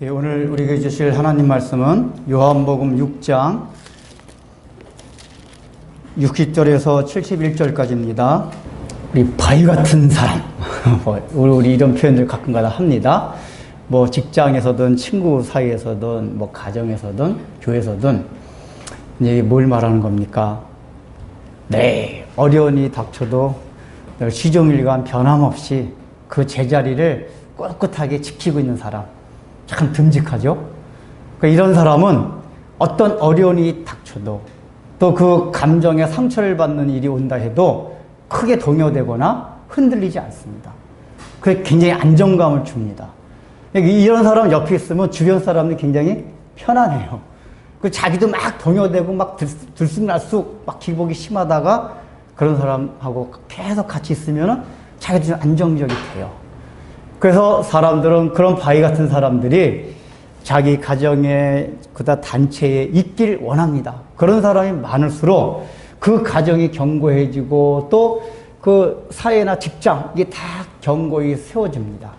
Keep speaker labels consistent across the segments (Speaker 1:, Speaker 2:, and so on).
Speaker 1: 예, 오늘 우리에게 주실 하나님 말씀은 요한복음 6장 60절에서 71절까지입니다. 우리 바위 같은 사람. 우리 이런 표현들 가끔가다 합니다. 뭐 직장에서든 친구 사이에서든 뭐 가정에서든 교회에서든 이제 뭘 말하는 겁니까? 네, 어려운 일이 닥쳐도 시종일관 변함없이 그 제자리를 꿋꿋하게 지키고 있는 사람. 참 듬직하죠? 이런 사람은 어떤 어려운 일이 닥쳐도 또 그 감정에 상처를 받는 일이 온다 해도 크게 동요되거나 흔들리지 않습니다. 그게 굉장히 안정감을 줍니다. 이런 사람 옆에 있으면 주변 사람들이 굉장히 편안해요. 자기도 막 동요되고 막 들쑥날쑥 막 기복이 심하다가 그런 사람하고 계속 같이 있으면 자기도 좀 안정적이 돼요. 그래서 사람들은 그런 바위 같은 사람들이 자기 가정에 그다 단체에 있길 원합니다. 그런 사람이 많을수록 그 가정이 견고해지고 또 그 사회나 직장 이게 다 견고히 세워집니다.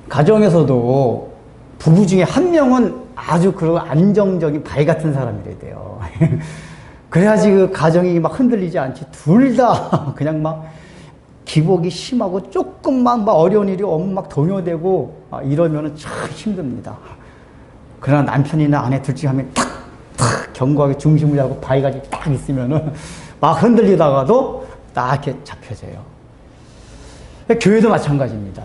Speaker 1: 가정에서도 부부 중에 한 명은 아주 그런 안정적인 바위 같은 사람이래야 돼요. 그래야지 그 가정이 막 흔들리지 않지. 둘 다 그냥 막 기복이 심하고 조금만 막 어려운 일이 오면 막 동요되고 이러면은 참 힘듭니다. 그러나 남편이나 아내 둘 중에 한 명이 탁 견고하게 중심을 잡고 바위가 딱 있으면은 막 흔들리다가도 딱 이렇게 잡혀져요. 교회도 마찬가지입니다.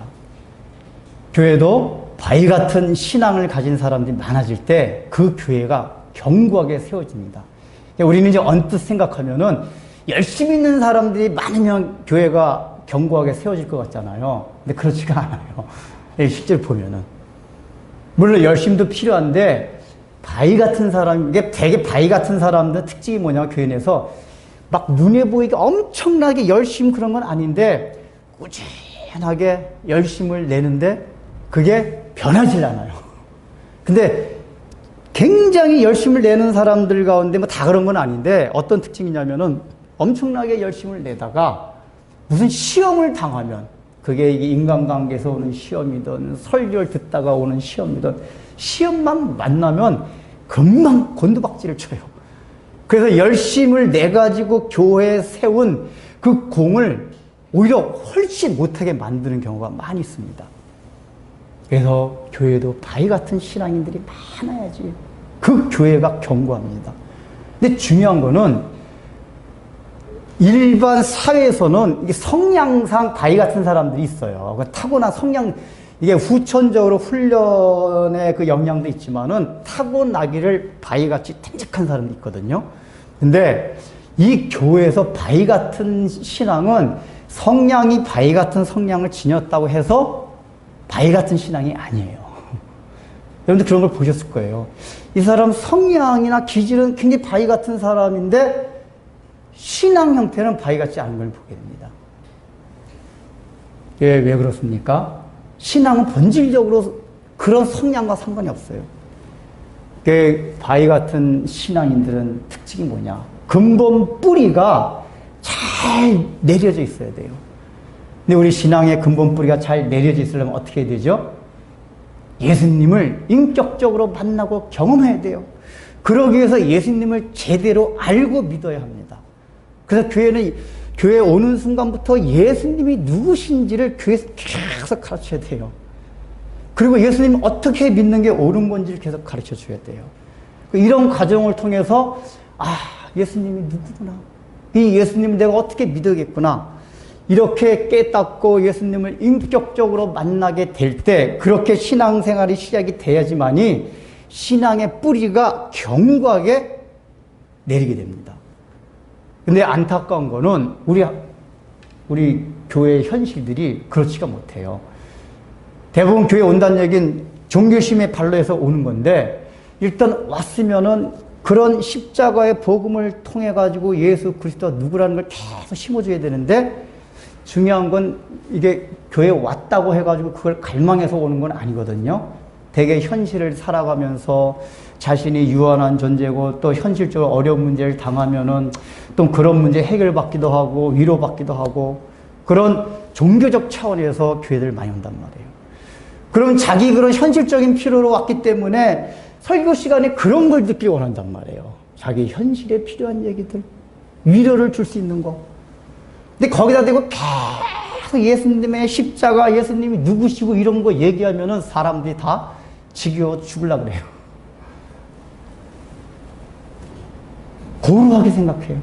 Speaker 1: 교회도 바위 같은 신앙을 가진 사람들이 많아질 때 그 교회가 견고하게 세워집니다. 우리는 이제 언뜻 생각하면은 열심히 있는 사람들이 많으면 교회가 견고하게 세워질 것 같잖아요. 근데 그렇지가 않아요. 실제로 보면은. 물론 열심도 필요한데, 바위 같은 사람, 이게 되게 바위 같은 사람들 특징이 뭐냐면 교회 내에서 막 눈에 보이게 엄청나게 열심 그런 건 아닌데, 꾸준하게 열심을 내는데, 그게 변하질 않아요. 근데 굉장히 열심을 내는 사람들 가운데 뭐 다 그런 건 아닌데, 어떤 특징이냐면은 엄청나게 열심을 내다가 무슨 시험을 당하면 그게 인간관계에서 오는 시험이든 설교를 듣다가 오는 시험이든 시험만 만나면 금방 곤두박질을 쳐요. 그래서 열심을 내가지고 교회에 세운 그 공을 오히려 훨씬 못하게 만드는 경우가 많이 있습니다. 그래서 교회도 바위 같은 신앙인들이 많아야지 그 교회가 견고합니다. 근데 중요한 거는 일반 사회에서는 성향상 바위 같은 사람들이 있어요. 타고난 성향, 이게 후천적으로 훈련의 그 영향도 있지만은 타고나기를 바위같이 탱직한 사람도 있거든요. 근데 이 교회에서 바위 같은 신앙은 성향이 바위 같은 성향을 지녔다고 해서 바위 같은 신앙이 아니에요. 여러분들 그런 걸 보셨을 거예요. 이 사람 성향이나 기질은 굉장히 바위 같은 사람인데 신앙 형태는 바위 같지 않은 걸 보게 됩니다. 왜 그렇습니까? 신앙은 본질적으로 그런 성향과 상관이 없어요. 바위 같은 신앙인들은 특징이 뭐냐? 근본 뿌리가 잘 내려져 있어야 돼요. 근데 우리 신앙의 근본 뿌리가 잘 내려져 있으려면 어떻게 해야 되죠? 예수님을 인격적으로 만나고 경험해야 돼요. 그러기 위해서 예수님을 제대로 알고 믿어야 합니다. 그래서 교회에 오는 순간부터 예수님이 누구신지를 교회에서 계속 가르쳐야 돼요. 그리고 예수님 어떻게 믿는 게 옳은 건지를 계속 가르쳐 줘야 돼요. 이런 과정을 통해서, 예수님이 누구구나. 이 예수님을 내가 어떻게 믿어야겠구나. 이렇게 깨닫고 예수님을 인격적으로 만나게 될 때, 그렇게 신앙생활이 시작이 돼야지만이 신앙의 뿌리가 견고하게 내리게 됩니다. 근데 안타까운 거는 우리 교회의 현실들이 그렇지가 못해요. 대부분 교회 온다는 얘기는 종교심의 발로해서 오는 건데, 일단 왔으면은 그런 십자가의 복음을 통해 가지고 예수 그리스도가 누구라는 걸 계속 심어줘야 되는데, 중요한 건 이게 교회에 왔다고 해가지고 그걸 갈망해서 오는 건 아니거든요. 되게 현실을 살아가면서 자신이 유한한 존재고 또 현실적으로 어려운 문제를 당하면은 또 그런 문제 해결받기도 하고 위로받기도 하고 그런 종교적 차원에서 교회들 많이 온단 말이에요. 그럼 자기 그런 현실적인 필요로 왔기 때문에 설교 시간에 그런 걸 듣기 원한단 말이에요. 자기 현실에 필요한 얘기들, 위로를 줄 수 있는 거. 근데 거기다 대고 계속 예수님의 십자가, 예수님이 누구시고 이런 거 얘기하면은 사람들이 다 지겨워 죽으려고 그래요. 고루하게 생각해요.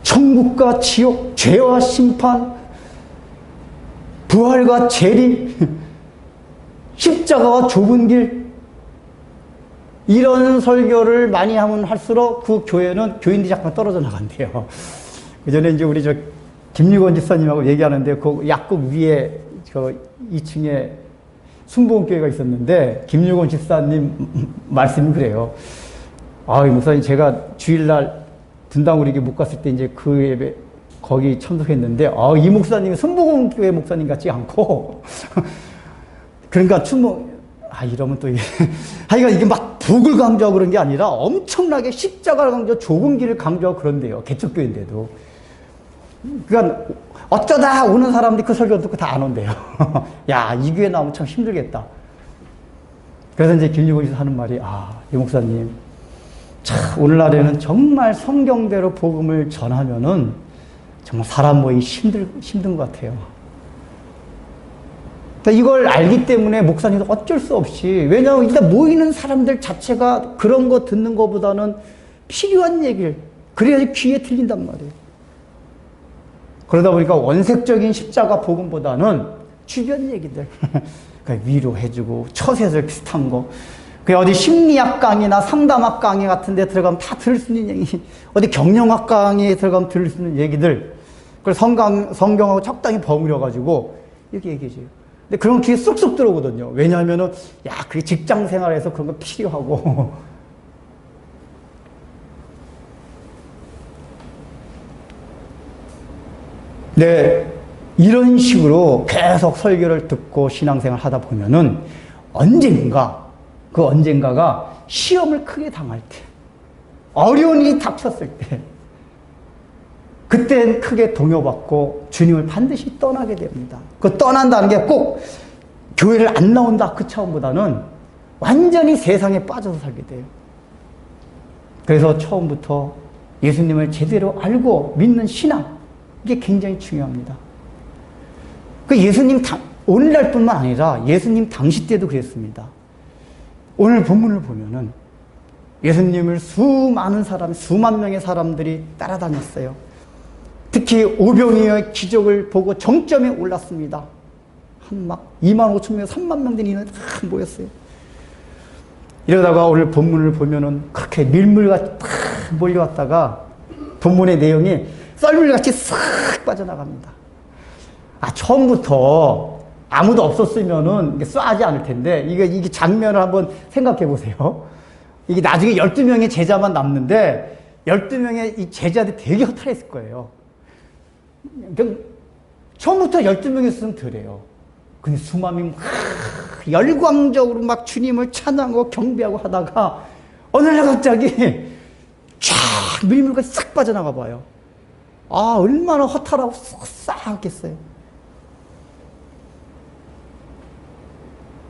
Speaker 1: 천국과 지옥, 죄와 심판, 부활과 재림, 십자가와 좁은 길, 이런 설교를 많이 하면 할수록 그 교회는 교인들이 자꾸 떨어져 나간대요. 그 전에 이제 우리 김유건 집사님하고 얘기하는데 그 약국 위에 2층에 순복음교회가 있었는데 김유건 집사님 말씀이 그래요. 목사님, 제가 주일날 분당우리교회 못 갔을 때 이제 그 예배 거기 참석했는데, 이 목사님이 순복음교회 목사님 같지 않고, 그러니까 이러면 또 이게, 하여간 이게 막 복을 강조하고 그런 게 아니라 엄청나게 십자가를 강조, 좁은 길을 강조하고 그런데요. 개척교회인데도. 그러니까 어쩌다 오는 사람들이 그 설교 듣고 다 안 온대요. 야, 이 교회 나오면 참 힘들겠다. 그래서 이제 김유곤에서 하는 말이, 이 목사님, 참, 오늘날에는 정말 성경대로 복음을 전하면은 정말 사람 모이기 힘든 것 같아요. 그러니까 이걸 알기 때문에 목사님도 어쩔 수 없이, 왜냐하면 일단 모이는 사람들 자체가 그런 거 듣는 것보다는 필요한 얘기를, 그래야지 귀에 들린단 말이에요. 그러다 보니까 원색적인 십자가 복음보다는 주변 얘기들, 그러니까 위로해주고 처세술 비슷한 거, 그 어디 심리학 강의나 상담학 강의 같은 데 들어가면 다 들을 수 있는 얘기, 어디 경영학 강의에 들어가면 들을 수 있는 얘기들, 그걸 성경하고 적당히 버무려가지고 이렇게 얘기해줘요. 근데 그런 귀에 쏙쏙 들어오거든요. 왜냐하면은, 그게 직장 생활에서 그런 거 필요하고. 네, 이런 식으로 계속 설교를 듣고 신앙생활 하다 보면은 그 언젠가가 시험을 크게 당할 때, 어려운 일이 닥쳤을 때, 그땐 크게 동요받고 주님을 반드시 떠나게 됩니다. 그 떠난다는 게 꼭 교회를 안 나온다 그 차원보다는 완전히 세상에 빠져서 살게 돼요. 그래서 처음부터 예수님을 제대로 알고 믿는 신앙, 이게 굉장히 중요합니다. 그 예수님 오늘날뿐만 아니라 예수님 당시 때도 그랬습니다. 오늘 본문을 보면은 예수님을 수만 명의 사람들이 따라다녔어요. 특히 오병이어의 기적을 보고 정점에 올랐습니다. 막 2만 5천 명, 3만 명 되는 인원이 다 모였어요. 이러다가 오늘 본문을 보면은 그렇게 밀물같이 다 몰려왔다가 본문의 내용이 썰물같이 싹 빠져나갑니다. 처음부터 아무도 없었으면은 쏴하지 않을 텐데, 이게 장면을 한번 생각해 보세요. 이게 나중에 12명의 제자만 남는데, 12명의 이 제자들이 되게 허탈했을 거예요. 처음부터 12명이었으면 덜해요. 근데 수만 명, 열광적으로 막 주님을 찬양하고 경배하고 하다가, 어느 날 갑자기, 쫙 밀물까지 싹 빠져나가 봐요. 얼마나 허탈하고 싹싹했겠어요.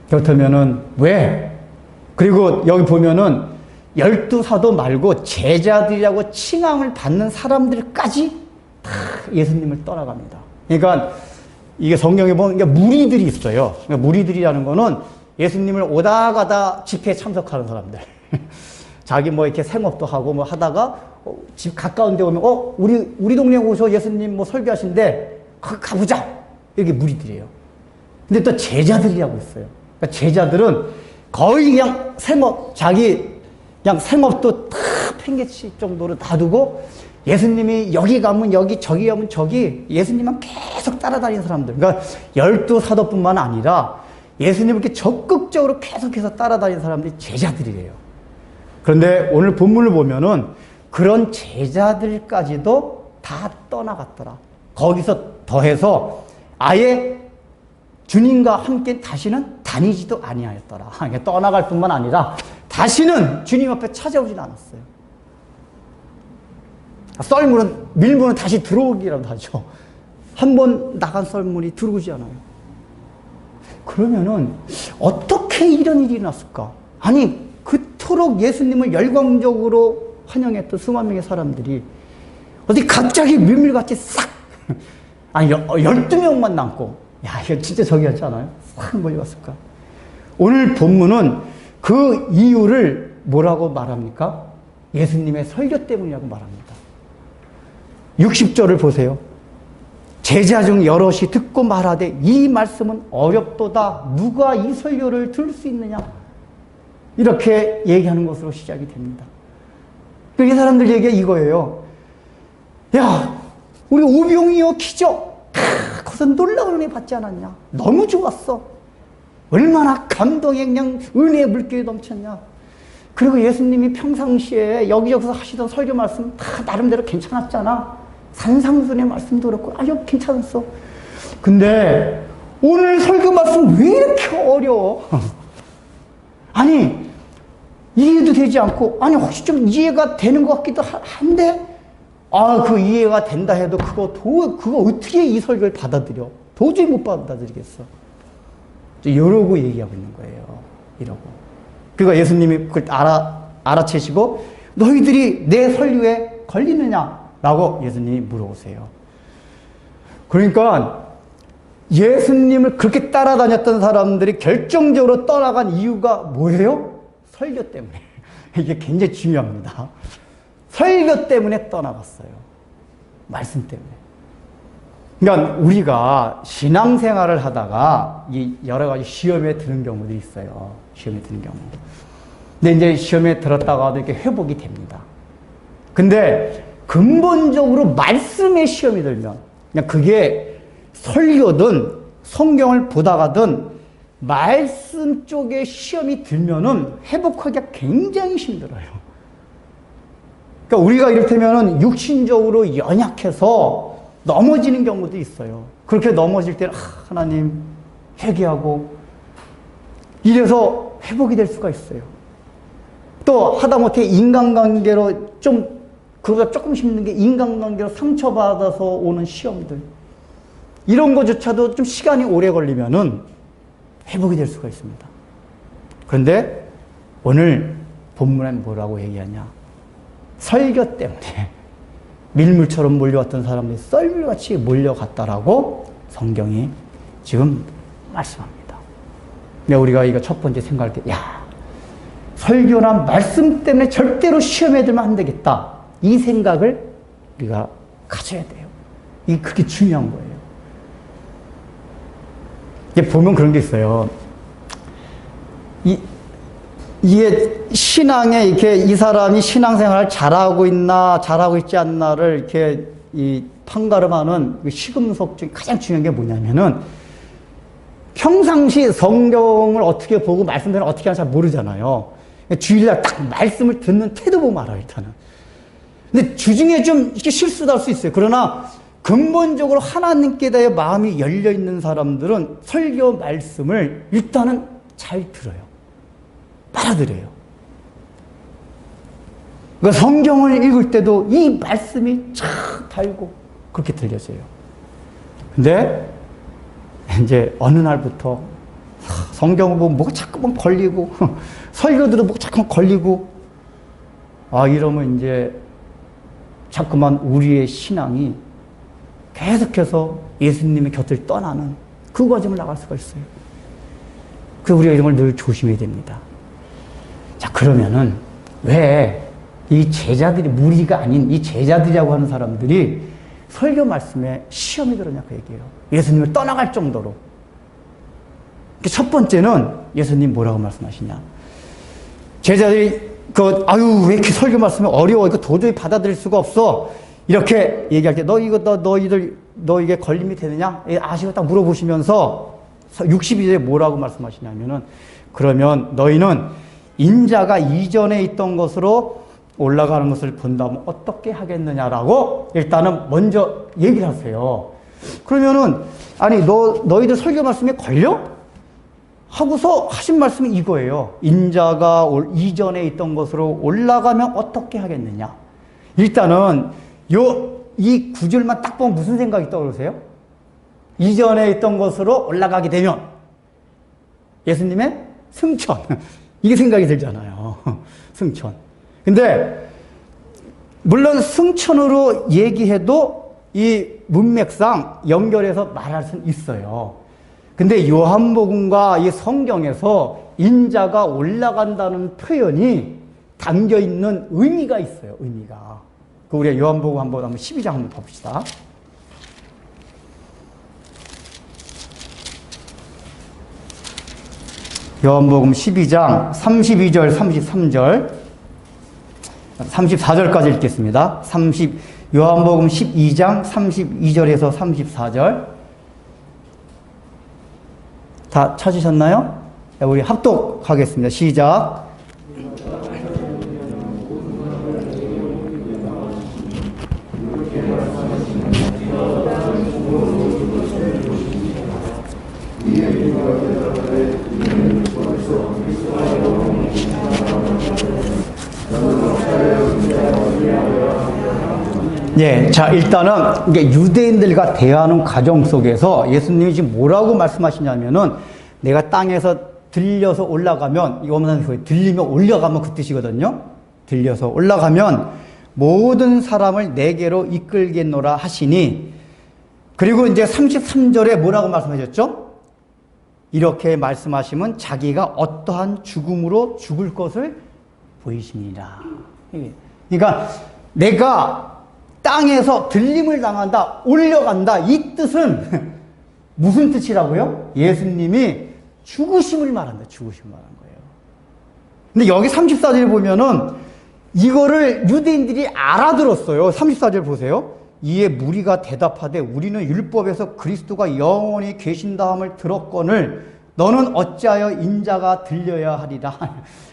Speaker 1: 그렇다면은 왜? 그리고 여기 보면은 12사도 말고 제자들이라고 칭함을 받는 사람들까지 다 예수님을 떠나갑니다. 그러니까 이게 성경에 보면 무리들이 있어요. 그러니까 무리들이라는 거는 예수님을 오다 가다 집회에 참석하는 사람들. 자기 이렇게 생업도 하고 하다가 집 가까운 데 오면 우리 동네에 오셔 예수님 설교하신대. 가보자. 이게 무리들이에요. 근데 또 제자들이라고 있어요. 그러니까 제자들은 거의 그냥 그냥 생업도 다 팽개칠 정도로 놔두고 예수님이 여기 가면 여기, 저기 가면 저기, 예수님만 계속 따라다니는 사람들. 그러니까 12사도뿐만 아니라 예수님을 이렇게 적극적으로 계속해서 따라다니는 사람들이 제자들이래요. 그런데 오늘 본문을 보면은 그런 제자들까지도 다 떠나갔더라. 거기서 더해서 아예 주님과 함께 다시는 다니지도 아니하였더라. 떠나갈 뿐만 아니라 다시는 주님 앞에 찾아오진 않았어요. 밀물은 다시 들어오기라도 하죠. 한 번 나간 썰물이 들어오지 않아요. 그러면은 어떻게 이런 일이 났을까? 아니, 그토록 예수님을 열광적으로 환영했던 수만 명의 사람들이 어디 갑자기 밀밀같이 싹, 아니, 12명만 남고, 야, 이거 진짜 저기였잖아요. 싹 몰려갔을까? 오늘 본문은 그 이유를 뭐라고 말합니까? 예수님의 설교 때문이라고 말합니다. 60절을 보세요. 제자 중 여럿이 듣고 말하되 이 말씀은 어렵도다. 누가 이 설교를 들을 수 있느냐? 이렇게 얘기하는 것으로 시작이 됩니다. 이 사람들 얘기가 이거예요. 야, 우리 오병이어 기적. 거기서 놀라운 은혜 받지 않았냐? 너무 좋았어. 얼마나 감동의 그냥 은혜의 물결이 넘쳤냐? 그리고 예수님이 평상시에 여기저기서 하시던 설교 말씀 다 나름대로 괜찮았잖아. 산상순의 말씀도 그렇고 아주 괜찮았어. 근데 오늘 설교 말씀 왜 이렇게 어려워? 아니, 이해도 되지 않고, 아니 혹시 좀 이해가 되는 것 같기도 한데, 그 이해가 된다 해도 그거 어떻게 이 설교를 받아들여? 도저히 못 받아들이겠어. 이러고 얘기하고 있는 거예요. 이러고. 그러니까 예수님이 그걸 알아채시고 너희들이 내 설교에 걸리느냐? 라고 예수님이 물어보세요. 그러니까 예수님을 그렇게 따라다녔던 사람들이 결정적으로 떠나간 이유가 뭐예요? 설교 때문에. 이게 굉장히 중요합니다. 설교 때문에 떠나갔어요. 말씀 때문에. 그러니까 우리가 신앙생활을 하다가 이 여러 가지 시험에 드는 경우들이 있어요. 시험에 드는 경우. 근데 이제 시험에 들었다가도 이렇게 회복이 됩니다. 근데 근본적으로 말씀의 시험이 들면, 그냥 그게 설교든 성경을 보다가든 말씀 쪽에 시험이 들면은 회복하기가 굉장히 힘들어요. 그러니까 우리가 이를테면은 육신적으로 연약해서 넘어지는 경우도 있어요. 그렇게 넘어질 때는 하나님 회개하고 이래서 회복이 될 수가 있어요. 또 하다못해 인간관계로 그거가 조금 힘든 게 인간관계로 상처받아서 오는 시험들. 이런 것조차도 좀 시간이 오래 걸리면은 회복이 될 수가 있습니다. 그런데 오늘 본문엔 뭐라고 얘기하냐? 설교 때문에 밀물처럼 몰려왔던 사람들이 썰물같이 몰려갔다라고 성경이 지금 말씀합니다. 근데 우리가 이거 첫 번째 생각할 때, 설교나 말씀 때문에 절대로 시험에 들면 안 되겠다. 이 생각을 우리가 가져야 돼요. 이게 그렇게 중요한 거예요. 이게 보면 그런 게 있어요. 이게 신앙에 이렇게 이 사람이 신앙생활을 잘하고 있나, 잘하고 있지 않나를 이렇게 판가름하는 시금석 중에 가장 중요한 게 뭐냐면은 평상시 성경을 어떻게 보고 말씀대로 어떻게 하는지 잘 모르잖아요. 주일날 딱 말씀을 듣는 태도 보면 알아요, 일단은. 근데 주중에 좀 이렇게 실수도 할 수 있어요. 그러나 근본적으로 하나님께 대해 마음이 열려있는 사람들은 설교 말씀을 일단은 잘 들어요. 빨아들여요. 그러니까 성경을 읽을 때도 이 말씀이 쫙 달고 그렇게 들려져요. 근데 이제 어느 날부터 성경을 보면 뭐가 자꾸만 걸리고 설교 들으면 뭐가 자꾸만 걸리고 이러면 이제 자꾸만 우리의 신앙이 계속해서 예수님의 곁을 떠나는 그 과정을 나갈 수가 있어요. 그래서 우리가 이런 걸 늘 조심해야 됩니다. 자, 그러면은 왜 이 제자들이, 무리가 아닌 이 제자들이라고 하는 사람들이 설교 말씀에 시험이 들었냐 그 얘기예요. 예수님을 떠나갈 정도로. 첫 번째는 예수님 뭐라고 말씀하시냐. 제자들이 왜 이렇게 설교 말씀이 어려워. 이거 도저히 받아들일 수가 없어. 이렇게 얘기할 때, 너에게 걸림이 되느냐? 아시고 딱 물어보시면서 62절에 뭐라고 말씀하시냐면은, 그러면 너희는 인자가 이전에 있던 것으로 올라가는 것을 본다면 어떻게 하겠느냐라고 일단은 먼저 얘기를 하세요. 그러면은, 너희들 설교 말씀에 걸려? 하고서 하신 말씀이 이거예요. 인자가 이전에 있던 것으로 올라가면 어떻게 하겠느냐. 일단은 이 구절만 딱 보면 무슨 생각이 떠오르세요? 이전에 있던 것으로 올라가게 되면 예수님의 승천. 이게 생각이 들잖아요. 승천. 근데 물론 승천으로 얘기해도 이 문맥상 연결해서 말할 수는 있어요. 근데 요한복음과 이 성경에서 인자가 올라간다는 표현이 담겨 있는 의미가 있어요. 의미가. 그 우리가 요한복음 한번 12장 한번 봅시다. 요한복음 12장 32절, 33절, 34절까지 읽겠습니다. 요한복음 12장 32절에서 34절. 다 찾으셨나요? 우리 합독하겠습니다. 시작. 예, 자, 일단은 이게 유대인들과 대화하는 과정 속에서 예수님이 지금 뭐라고 말씀하시냐면은 내가 땅에서 들려서 올라가면, 이거 들리면 올라가면 그 뜻이거든요. 들려서 올라가면 모든 사람을 내게로 이끌겠노라 하시니, 그리고 이제 33절에 뭐라고 말씀하셨죠? 이렇게 말씀하시면 자기가 어떠한 죽음으로 죽을 것을 보이십니다. 그러니까 내가 땅에서 들림을 당한다, 올려간다, 이 뜻은 무슨 뜻이라고요? 예수님이 죽으심을 말한다, 죽으심을 말한 거예요. 근데 여기 34절 보면은 이거를 유대인들이 알아들었어요. 34절 보세요. 이에 무리가 대답하되 우리는 율법에서 그리스도가 영원히 계신다함을 들었거늘 너는 어찌하여 인자가 들려야 하리라.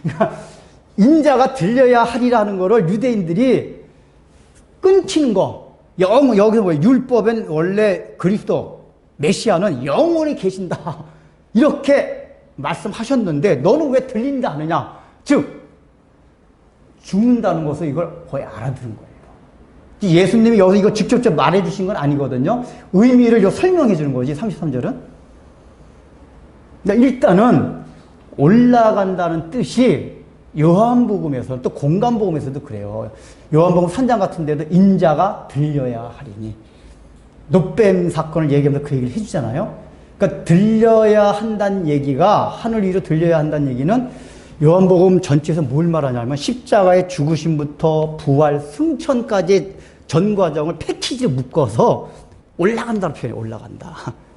Speaker 1: 그러니까 인자가 들려야 하리라는 거를 유대인들이 끊기는 거. 여기서 뭐예요? 율법엔 원래 그리스도, 메시아는 영원히 계신다. 이렇게 말씀하셨는데 너는 왜 들린다 하느냐? 즉, 죽는다는 것을 이걸 거의 알아들은 거예요. 예수님이 여기서 이거 직접적으로 말해 주신 건 아니거든요. 의미를 설명해 주는 거지, 33절은. 일단은 올라간다는 뜻이 요한복음에서 또 공간복음에서도 그래요. 요한복음 3장 같은 데도 인자가 들려야 하리니. 노뱀 사건을 얘기하면서 그 얘기를 해주잖아요. 그러니까 들려야 한다는 얘기가, 하늘 위로 들려야 한다는 얘기는 요한복음 전체에서 뭘 말하냐면 십자가의 죽으심부터 부활, 승천까지 전 과정을 패키지로 묶어서 올라간다는 표현이에요. 올라간다.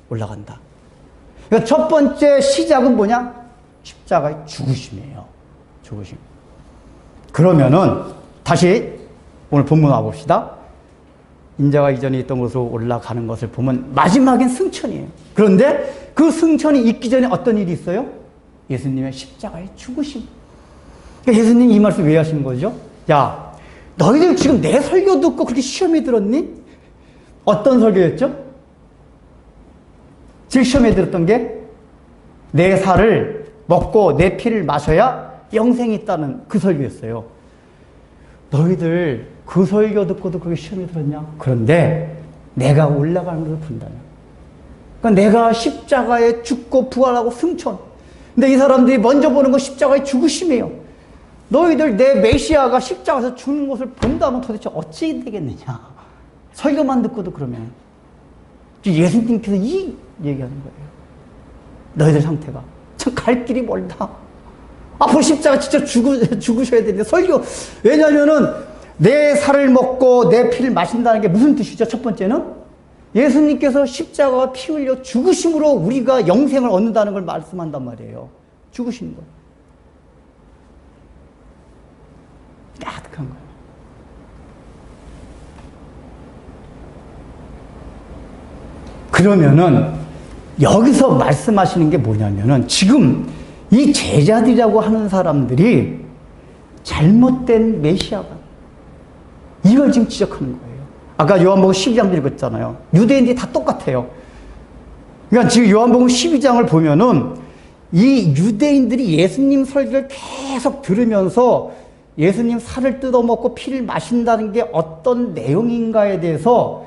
Speaker 1: 올라간다. 그러니까 첫 번째 시작은 뭐냐? 십자가의 죽으심이에요. 죽으심. 그러면은 다시 오늘 본문 와봅시다. 인자가 이전에 있던 곳으로 올라가는 것을 보면 마지막엔 승천이에요. 그런데 그 승천이 있기 전에 어떤 일이 있어요? 예수님의 십자가의 죽으심. 그러니까 예수님이 이 말씀 왜 하시는 거죠? 야, 너희들 지금 내 설교 듣고 그렇게 시험에 들었니? 어떤 설교였죠? 지금 시험에 들었던 게 내 살을 먹고 내 피를 마셔야 영생이 있다는 그 설교였어요. 너희들 그 설교 듣고도 그게 시험에 들었냐? 그런데 내가 올라가는 것을 본다냐? 그러니까 내가 십자가에 죽고 부활하고 승천. 근데 이 사람들이 먼저 보는 건 십자가의 죽으심이에요. 너희들 내 메시아가 십자가에서 죽는 것을 본다면 도대체 어찌 되겠느냐? 설교만 듣고도 그러면. 예수님께서 이 얘기하는 거예요. 너희들 상태가 참 갈 길이 멀다. 앞으로 십자가 진짜 죽으셔야 되는데 설교. 왜냐면은 내 살을 먹고 내 피를 마신다는 게 무슨 뜻이죠? 첫 번째는 예수님께서 십자가와 피 흘려 죽으심으로 우리가 영생을 얻는다는 걸 말씀한단 말이에요. 죽으신 거. 까득한 거예요. 그러면은 여기서 말씀하시는 게 뭐냐면은 지금 이 제자들이라고 하는 사람들이 잘못된 메시아가 이걸 지금 지적하는 거예요. 아까 요한복음 12장 읽었잖아요. 유대인들이 다 똑같아요. 그러니까 지금 요한복음 12장을 보면은 이 유대인들이 예수님 설교를 계속 들으면서 예수님 살을 뜯어먹고 피를 마신다는 게 어떤 내용인가에 대해서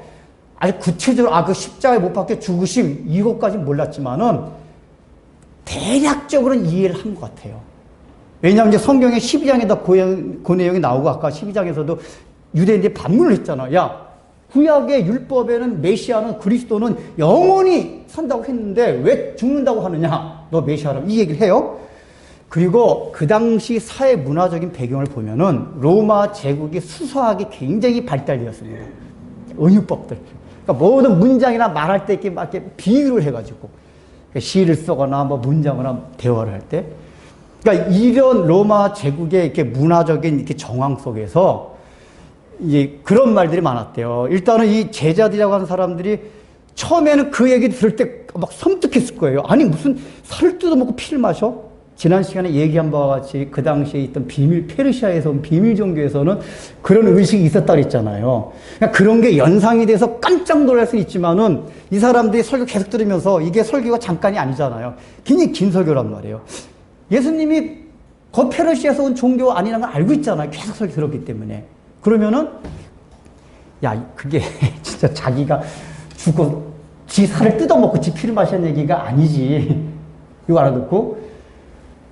Speaker 1: 아주 구체적으로 그 십자가에 못 박혀 죽으심 이것까지 몰랐지만은 대략적으로는 이해를 한 것 같아요. 왜냐하면 이제 성경에 12장에다 그 내용이 나오고 아까 12장에서도 유대인들이 반문을 했잖아. 야, 구약의 율법에는 메시아는 그리스도는 영원히 산다고 했는데 왜 죽는다고 하느냐? 너 메시아라고 이 얘기를 해요. 그리고 그 당시 사회 문화적인 배경을 보면은 로마 제국이 수사학이 굉장히 발달되었습니다. 은유법들. 그러니까 모든 문장이나 말할 때 이렇게 막 이렇게 비유를 해가지고 시를 쓰거나 뭐 문장을 대화를 할 때. 그러니까 이런 로마 제국의 이렇게 문화적인 이렇게 정황 속에서 이제 그런 말들이 많았대요. 일단은 이 제자들이라고 하는 사람들이 처음에는 그 얘기 들을 때 막 섬뜩했을 거예요. 아니 무슨 살을 뜯어먹고 피를 마셔? 지난 시간에 얘기한 바와 같이 그 당시에 있던 페르시아에서 온 비밀 종교에서는 그런 의식이 있었다 그랬잖아요. 그러니까 그런 게 연상이 돼서 깜짝 놀랄 수 있지만은 이 사람들이 설교 계속 들으면서 이게 설교가 잠깐이 아니잖아요. 굉장히 긴 설교란 말이에요. 예수님이 그 페르시아에서 온 종교 아니라는 걸 알고 있잖아요. 계속 설교 들었기 때문에. 그러면은 야, 그게 진짜 자기가 죽고 지 살을 뜯어먹고 지 피를 마시는 얘기가 아니지. 이거 알아듣고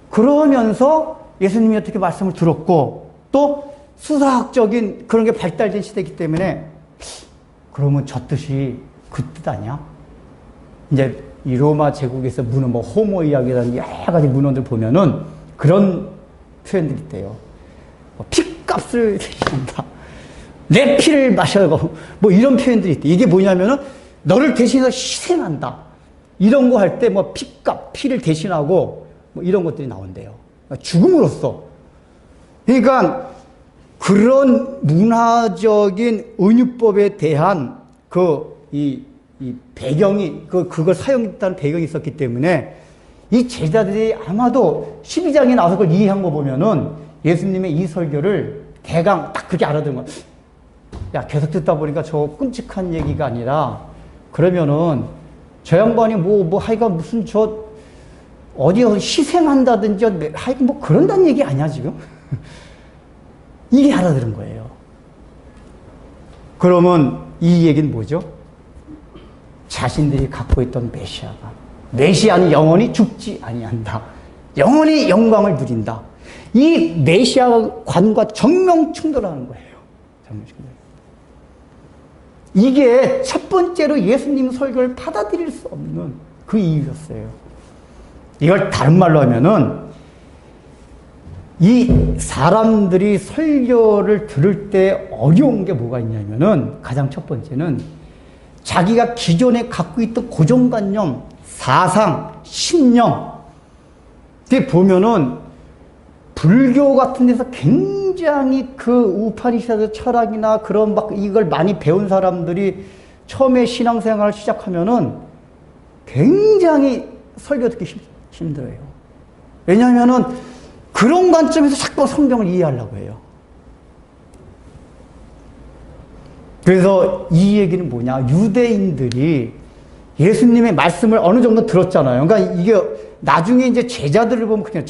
Speaker 1: 그러면서 예수님이 어떻게 말씀을 들었고 또 수사학적인 그런 게 발달된 시대이기 때문에 그러면 저 뜻이 그 뜻 아니야? 이제 이 로마 제국에서 문헌 뭐 호모 이야기라는 여러 가지 문헌들 보면은 그런 표현들이 있대요. 뭐 피값을 대신한다. 내 피를 마셔고 뭐 이런 표현들이 있대. 이게 뭐냐면은 너를 대신해서 희생한다. 이런 거 할 때 뭐 피값, 피를 대신하고 뭐 이런 것들이 나온대요. 그러니까 죽음으로써. 그러니까 그런 문화적인 은유법에 대한 이 배경이, 그걸 사용했다는 배경이 있었기 때문에 이 제자들이 아마도 12장에 나와서 그걸 이해한 거 보면은 예수님의 이 설교를 대강 딱 그렇게 알아들은 거야. 야, 계속 듣다 보니까 저 끔찍한 얘기가 아니라 그러면은 저 양반이 하여간 무슨 어디서 희생한다든지 하여간 뭐 그런다는 얘기 아니야, 지금? 이게 알아들은 거예요. 그러면 이 얘기는 뭐죠? 자신들이 갖고 있던 메시아는 영원히 죽지 아니한다. 영원히 영광을 누린다. 이 메시아관과 정면 충돌하는 거예요. 정면 충돌. 이게 첫 번째로 예수님 설교를 받아들일 수 없는 그 이유였어요. 이걸 다른 말로 하면은 이 사람들이 설교를 들을 때 어려운 게 뭐가 있냐면은 가장 첫 번째는 자기가 기존에 갖고 있던 고정관념, 사상, 신념. 이게 보면은 불교 같은 데서 굉장히 그 우파니샤드 철학이나 그런 이걸 많이 배운 사람들이 처음에 신앙생활을 시작하면은 굉장히 설교 듣기 힘들어요. 왜냐하면은 그런 관점에서 자꾸 성경을 이해하려고 해요. 그래서 이 얘기는 뭐냐? 유대인들이 예수님의 말씀을 어느 정도 들었잖아요. 그러니까 이게 나중에 이제 제자들을 보면 그냥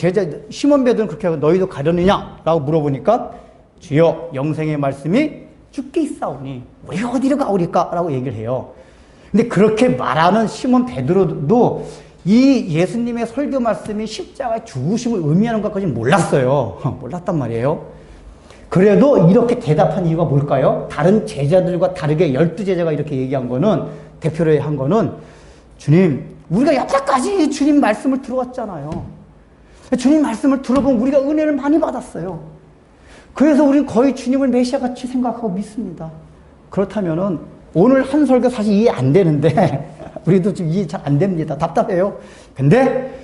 Speaker 1: 시몬 베드로는 그렇게 하고 너희도 가려느냐? 라고 물어보니까 주여 영생의 말씀이 주께 있사오니 우리가 어디로 가오리까? 라고 얘기를 해요. 근데 그렇게 말하는 시몬 베드로도 이 예수님의 설교 말씀이 십자가의 죽으심을 의미하는 것까지는 몰랐어요. 몰랐단 말이에요. 그래도 이렇게 대답한 이유가 뭘까요? 다른 제자들과 다르게 12제자가 이렇게 얘기한 거는, 대표로 한 거는, 주님, 우리가 여태까지 주님 말씀을 들어왔잖아요. 주님 말씀을 들어보면 우리가 은혜를 많이 받았어요. 그래서 우리는 거의 주님을 메시아같이 생각하고 믿습니다. 그렇다면은 오늘 한 설교 사실 이해 안 되는데 우리도 지금 이해 잘 안 됩니다. 답답해요. 근데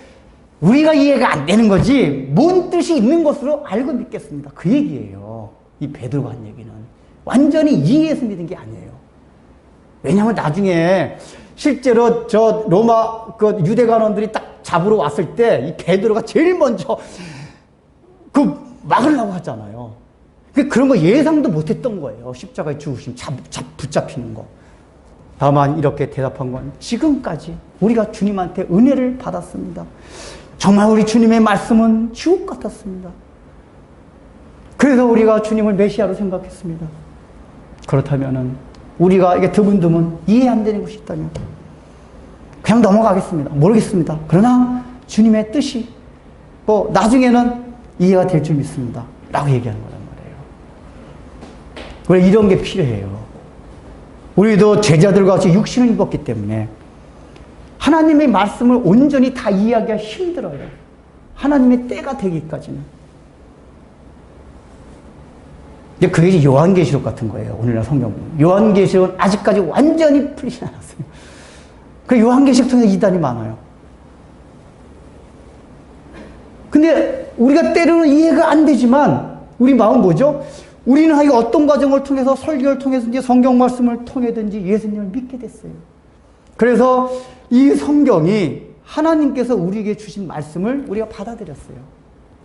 Speaker 1: 우리가 이해가 안 되는 거지 뭔 뜻이 있는 것으로 알고 믿겠습니다. 그 얘기예요. 이 베드로가 한 얘기는 완전히 이해해서 믿은 게 아니에요. 왜냐하면 나중에 실제로 저 로마 그 유대관원들이 딱 잡으러 왔을 때 이 베드로가 제일 먼저 막으려고 하잖아요. 그런 거 예상도 못했던 거예요. 십자가에 죽으심, 붙잡히는 거. 다만 이렇게 대답한 건 지금까지 우리가 주님한테 은혜를 받았습니다. 정말 우리 주님의 말씀은 지옥 같았습니다. 그래서 우리가 주님을 메시아로 생각했습니다. 그렇다면은 우리가 이게 드문드문 이해 안 되는 것이 있다면 그냥 넘어가겠습니다. 모르겠습니다. 그러나 주님의 뜻이 나중에는 이해가 될 줄 믿습니다. 라고 얘기하는 거란 말이에요. 원래 이런 게 필요해요. 우리도 제자들과 같이 육신을 입었기 때문에 하나님의 말씀을 온전히 다 이해하기가 힘들어요. 하나님의 때가 되기까지는. 근데 그게 이제 요한계시록 같은 거예요. 오늘날 성경. 요한계시록은 아직까지 완전히 풀리지 않았어요. 그 요한계시록 통해서 이단이 많아요. 근데 우리가 때로는 이해가 안 되지만 우리 마음 뭐죠? 우리는 하여간 어떤 과정을 통해서 설교를 통해서든지 성경 말씀을 통해든지 예수님을 믿게 됐어요. 그래서 이 성경이 하나님께서 우리에게 주신 말씀을 우리가 받아들였어요.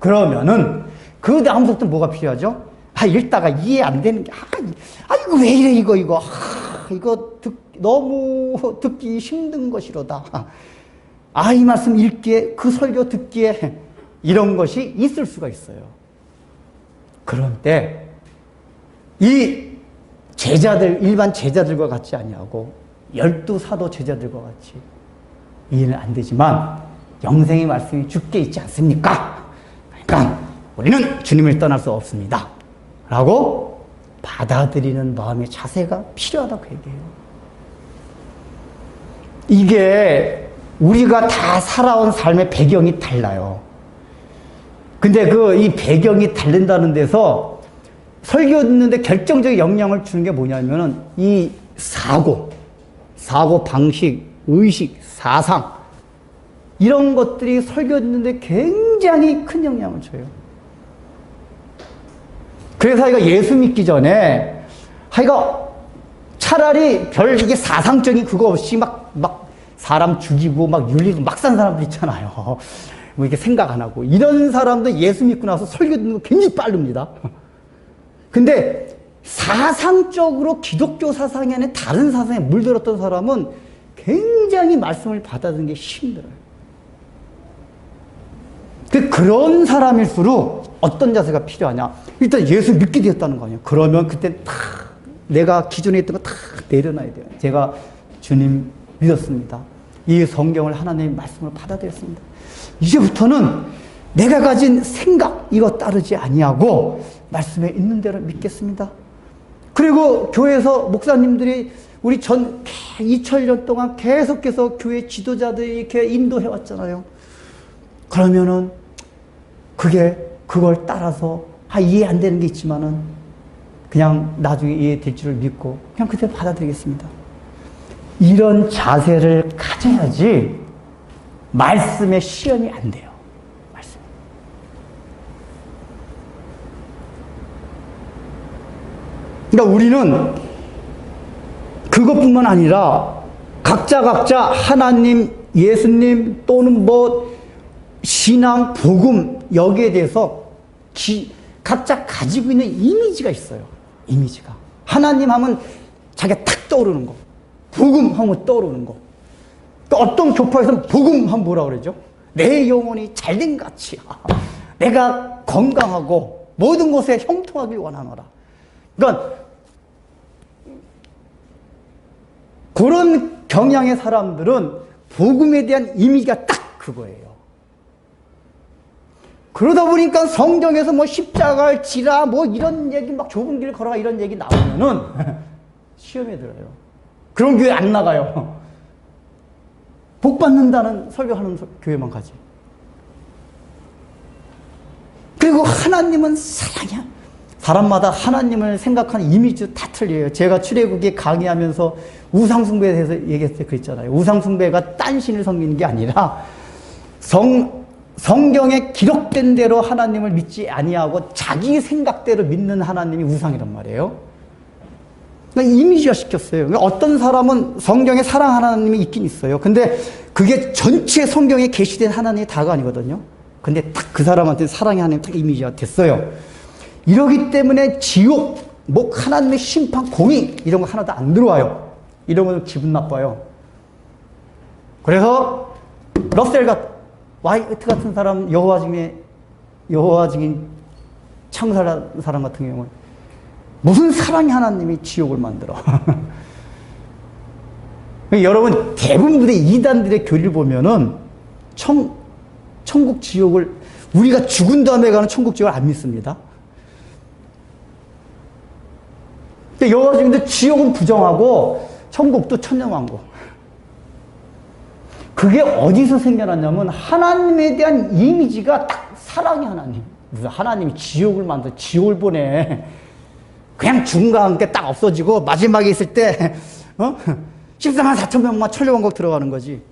Speaker 1: 그러면은 그 다음부터 뭐가 필요하죠? 읽다가 이해 안 되는 게 이거 왜 이래 이거 이거 너무 듣기 힘든 것이로다. 이 말씀 읽기에 그 설교 듣기에 이런 것이 있을 수가 있어요. 그런데 이 제자들 일반 제자들과 같지 아니하고 12사도 제자들과 같이 이해는 안 되지만 영생의 말씀이 주께 있지 않습니까? 그러니까 우리는 주님을 떠날 수 없습니다. 라고 받아들이는 마음의 자세가 필요하다고 얘기해요. 이게 우리가 다 살아온 삶의 배경이 달라요. 근데 이 배경이 다른다는 데서 설교 듣는데 결정적인 영향을 주는 게 뭐냐면은 이 사고 방식, 의식, 사상 이런 것들이 설교 듣는데 굉장히 큰 영향을 줘요. 그래서 예수 믿기 전에 차라리 이게 사상적인 그거 없이 막 사람 죽이고 윤리고 막 산 사람들 있잖아요. 이렇게 생각 안 하고 이런 사람도 예수 믿고 나서 설교 듣는 거 굉장히 빠릅니다. 근데 사상적으로 기독교 사상이 아닌 다른 사상에 물들었던 사람은 굉장히 말씀을 받아들이는 게 힘들어요. 그런 사람일수록 어떤 자세가 필요하냐? 일단 예수 믿게 되었다는 거 아니에요. 그러면 그때 내가 기존에 있던 거 다 내려놔야 돼요. 제가 주님 믿었습니다. 이 성경을 하나님의 말씀을 받아들였습니다. 이제부터는 내가 가진 생각 이거 따르지 아니하고 말씀에 있는 대로 믿겠습니다. 그리고 교회에서 목사님들이 우리 2000년 동안 계속해서 교회 지도자들이 이렇게 인도해 왔잖아요. 그러면은 그걸 따라서 이해 안 되는 게 있지만은 그냥 나중에 이해될 줄을 믿고 그냥 그대로 받아들이겠습니다. 이런 자세를 가져야지 말씀의 시험이 안 돼요. 말씀. 그러니까 우리는 그것뿐만 아니라 각자 하나님, 예수님 또는 신앙, 복음 여기에 대해서 각자 가지고 있는 이미지가 있어요. 이미지가. 하나님 하면 자기가 탁 떠오르는 거. 복음 하면 떠오르는 거. 그러니까 어떤 교파에서는 복음 하면 뭐라 그러죠? 내 영혼이 잘된 같이 내가 건강하고 모든 곳에 형통하길 원하노라. 그러니까 그런 경향의 사람들은 복음에 대한 이미지가 딱 그거예요. 그러다 보니까 성경에서 십자가를 지라 이런 얘기 좁은 길 걸어가 이런 얘기 나오면은 시험에 들어요. 그런 교회 안 나가요. 복 받는다는 설교하는 교회만 가지. 그리고 하나님은 사랑이야. 사람마다 하나님을 생각하는 이미지도 다 틀려요. 제가 출애굽기 강의하면서 우상숭배에 대해서 얘기했을 때 그랬잖아요. 우상숭배가 딴 신을 섬기는 게 아니라 성경에 기록된 대로 하나님을 믿지 아니하고 자기 생각대로 믿는 하나님이 우상이란 말이에요. 그러니까 이미지화 시켰어요. 그러니까 어떤 사람은 성경에 사랑하는 하나님이 있긴 있어요. 근데 그게 전체 성경에 계시된 하나님이 다가 아니거든요. 근데 딱 그 사람한테 사랑의 하나님 딱 이미지가 됐어요. 이러기 때문에 지옥, 하나님의 심판, 공의 이런 거 하나도 안 들어와요. 이런 건 기분 나빠요. 그래서 러셀 와이트 같은 사람, 여호와 증인 창설한 사람 같은 경우는 무슨 사랑의 하나님이 지옥을 만들어. 여러분 대부분의 이단들의 교리를 보면은 천국 지옥을, 우리가 죽은 다음에 가는 천국 지옥을 안 믿습니다. 근데 지옥은 부정하고 천국도 천년왕국. 그게 어디서 생겨났냐면 하나님에 대한 이미지가 딱 사랑의 하나님. 무슨 하나님이 지옥을 만들어 지옥을 보내. 그냥 죽음과 함께 딱 없어지고 마지막에 있을 때 14만 4천 명만 천년왕국 들어가는 거지.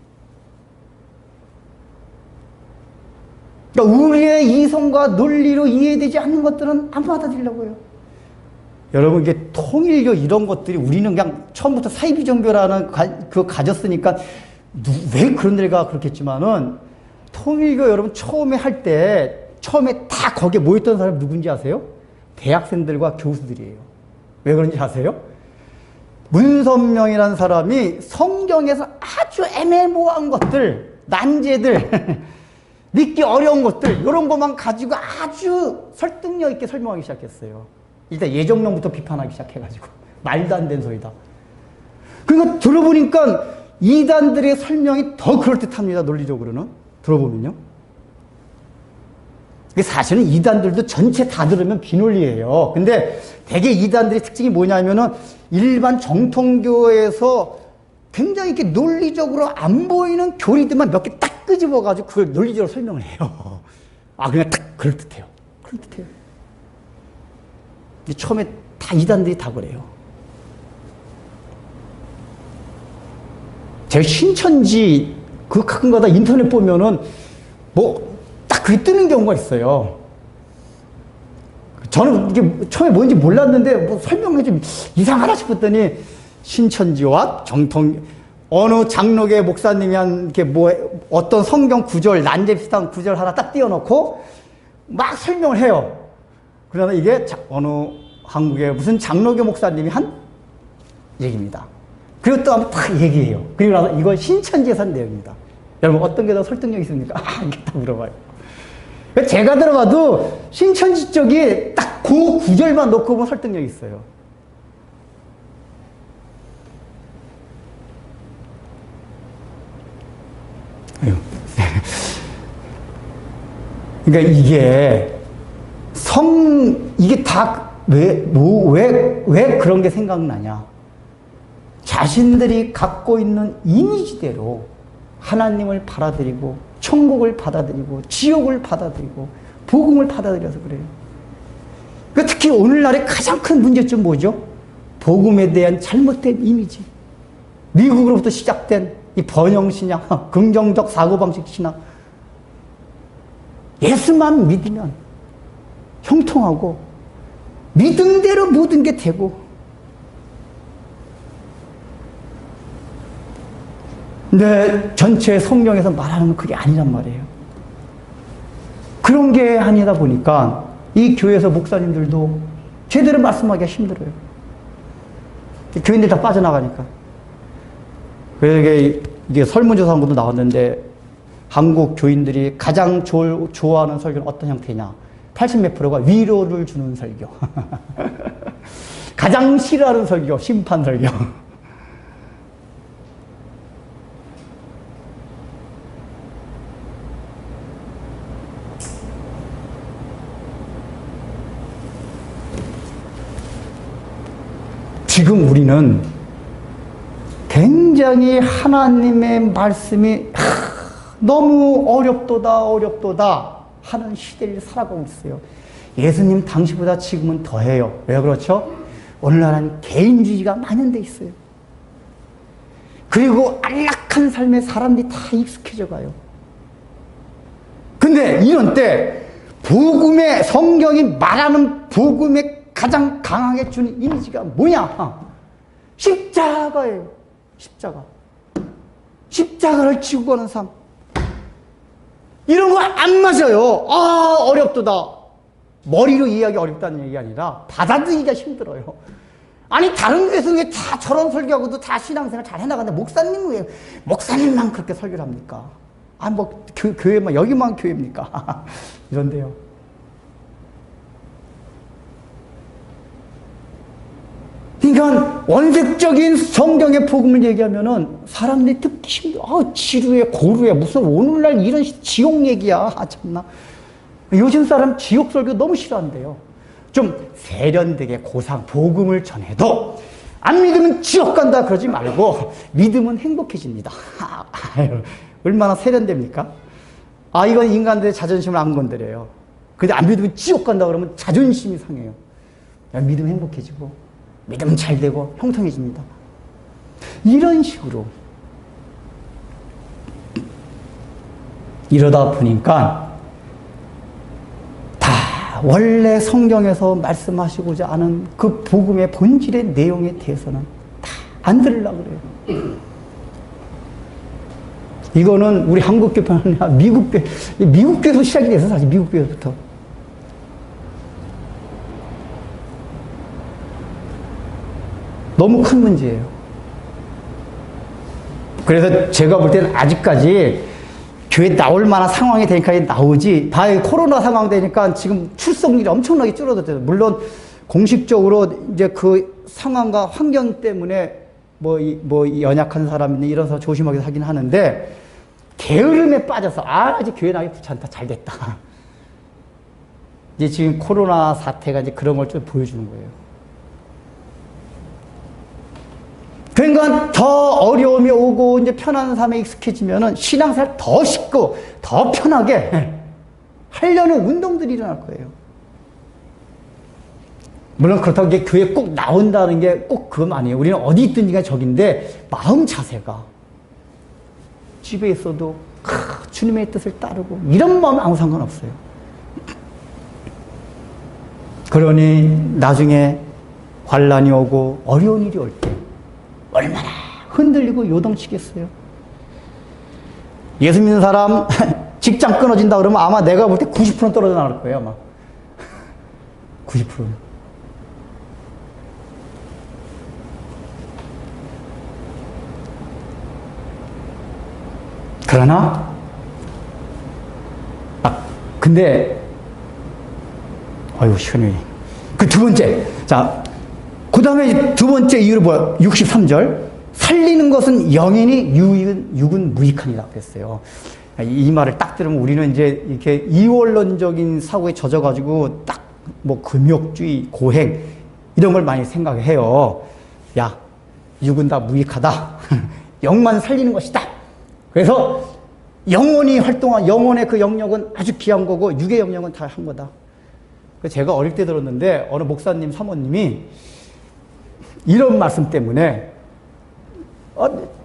Speaker 1: 그러니까 우리의 이성과 논리로 이해되지 않는 것들은 안 받아들이려고요. 여러분, 이게 통일교 이런 것들이 우리는 그냥 처음부터 사이비종교라는 그거 가졌으니까 왜 그런 데가 그렇겠지만은 통일교 여러분 처음에 할 때 처음에 다 거기에 모였던 사람이 누군지 아세요? 대학생들과 교수들이에요. 왜 그런지 아세요? 문선명이라는 사람이 성경에서 아주 애매모호한 것들, 난제들, 믿기 어려운 것들, 이런 것만 가지고 아주 설득력 있게 설명하기 시작했어요. 일단 예정론부터 비판하기 시작해가지고. 말도 안 되는 소리다. 그러니까 들어보니까 이단들의 설명이 더 그럴듯합니다. 논리적으로는. 들어보면요. 사실은 이단들도 전체 다 들으면 비논리예요. 근데 대개 이단들의 특징이 뭐냐면은 일반 정통교에서 굉장히 이렇게 논리적으로 안 보이는 교리들만 몇 개 딱 끄집어가지고 그걸 논리적으로 설명을 해요. 그냥 딱 그럴듯해요. 그럴듯해요. 근데 처음에 다 이단들이 다 그래요. 제 신천지 그 가끔가다 인터넷 보면은 딱 그게 뜨는 경우가 있어요. 저는 이게 처음에 뭔지 몰랐는데 설명이 좀 이상하다 싶었더니 신천지와 정통 어느 장로계 목사님이 한 이렇게 어떤 성경 구절 난제 비슷한 구절 하나 딱 띄워놓고 막 설명을 해요. 그러나 이게 어느 한국의 무슨 장로계 목사님이 한 얘기입니다. 그리고 또 한번 딱 얘기해요. 그리고 나서 이건 신천지에서 한 내용입니다. 여러분 어떤 게 더 설득력 있습니까? 이렇게 딱 물어봐요. 제가 들어봐도 신천지 쪽이 딱 그 구절만 놓고 보면 설득력이 있어요. 그러니까 이게 다 왜 그런 게 생각나냐. 자신들이 갖고 있는 이미지대로 하나님을 받아들이고 천국을 받아들이고 지옥을 받아들이고 복음을 받아들여서 그래요. 그러니까 특히 오늘날의 가장 큰 문제점 뭐죠? 복음에 대한 잘못된 이미지. 미국으로부터 시작된 이 번영신앙, 긍정적 사고방식 신앙. 예수만 믿으면 형통하고 믿음대로 모든 게 되고. 근데 전체 성경에서 말하는 건 그게 아니란 말이에요. 그런 게 아니다 보니까 이 교회에서 목사님들도 제대로 말씀하기가 힘들어요. 교인들이 다 빠져나가니까. 그래서 이게 설문조사 한 것도 나왔는데 한국 교인들이 가장 좋아하는 설교는 어떤 형태냐. 80몇 프로가 위로를 주는 설교. 가장 싫어하는 설교, 심판 설교. 지금 우리는 굉장히 하나님의 말씀이 너무 어렵도다 하는 시대를 살아가고 있어요. 예수님 당시보다 지금은 더해요. 왜 그렇죠? 오늘날은 개인주의가 만연돼 있어요. 그리고 안락한 삶에 사람들이 다 익숙해져 가요. 근데 이런 때 복음의 성경이 말하는 복음의 가장 강하게 주는 이미지가 뭐냐? 십자가예요. 십자가. 십자가를 지고 가는 삶. 이런 거 안 맞아요. 어렵도다. 머리로 이해하기 어렵다는 얘기 아니라 받아들이기가 힘들어요. 아니 다른 교회에서 왜 다 저런 설교하고도 다 신앙생활 잘 해나가는데 목사님은 왜 목사님만 그렇게 설교를 합니까? 교회만 여기만 교회입니까? 이런데요. 그러니까 원색적인 성경의 복음을 얘기하면은 사람들이 듣기 힘들어. 지루해, 고루해. 무슨 오늘날 이런 지옥 얘기야. 참나. 요즘 사람 지옥 설교 너무 싫어한대요. 좀 세련되게 고상, 복음을 전해도 안 믿으면 지옥 간다 그러지 말고 믿으면 행복해집니다. 얼마나 세련됩니까? 이건 인간들의 자존심을 안 건드려요. 근데 안 믿으면 지옥 간다 그러면 자존심이 상해요. 믿으면 행복해지고 믿으면 잘 되고 형통해집니다. 이런 식으로 이러다 보니까 다 원래 성경에서 말씀하시고자 하는 그 복음의 본질의 내용에 대해서는 다 안 들으려고 그래요. 이거는 우리 한국교회뿐 아니라 미국교회도 시작이 돼서 사실 미국교회부터. 너무 큰 문제예요. 그래서 제가 볼 때는 아직까지 교회 나올 만한 상황이 되니까 나오지, 코로나 상황 되니까 지금 출석률이 엄청나게 줄어들었어요. 물론 공식적으로 이제 그 상황과 환경 때문에 연약한 사람이나 이래서 조심하게 하긴 하는데, 게으름에 빠져서, 아직 교회 나기 귀찮다, 잘 됐다. 이제 지금 코로나 사태가 이제 그런 걸 좀 보여주는 거예요. 그러니까 더 어려움이 오고 이제 편한 삶에 익숙해지면은 신앙생활 더 쉽고 더 편하게 하려는 운동들이 일어날 거예요. 물론 그렇다고 이게 교회 꼭 나온다는 게 꼭 그건 아니에요. 우리는 어디 있든지 간에 적인데, 마음 자세가 집에 있어도 주님의 뜻을 따르고 이런 마음은 아무 상관없어요. 그러니 나중에 환란이 오고 어려운 일이 올 때 얼마나 흔들리고 요동치겠어요. 예수 믿는 사람 직장 끊어진다 그러면 아마 내가 볼 때 90% 떨어져 나갈 거예요, 아마. 90%. 그러나, 근데, 시간이. 그 두 번째. 자, 그 다음에 두 번째 이유는 뭐야? 63절. 살리는 것은 영이니 육은 무익하니라 그랬어요. 이 말을 딱 들으면 우리는 이제 이렇게 이원론적인 사고에 젖어가지고 딱 금욕주의, 고행, 이런 걸 많이 생각해요. 야, 육은 다 무익하다. 영만 살리는 것이다. 그래서 영혼이 활동한, 영혼의 그 영역은 아주 귀한 거고, 육의 영역은 다 한 거다. 제가 어릴 때 들었는데, 어느 목사님, 사모님이 이런 말씀 때문에,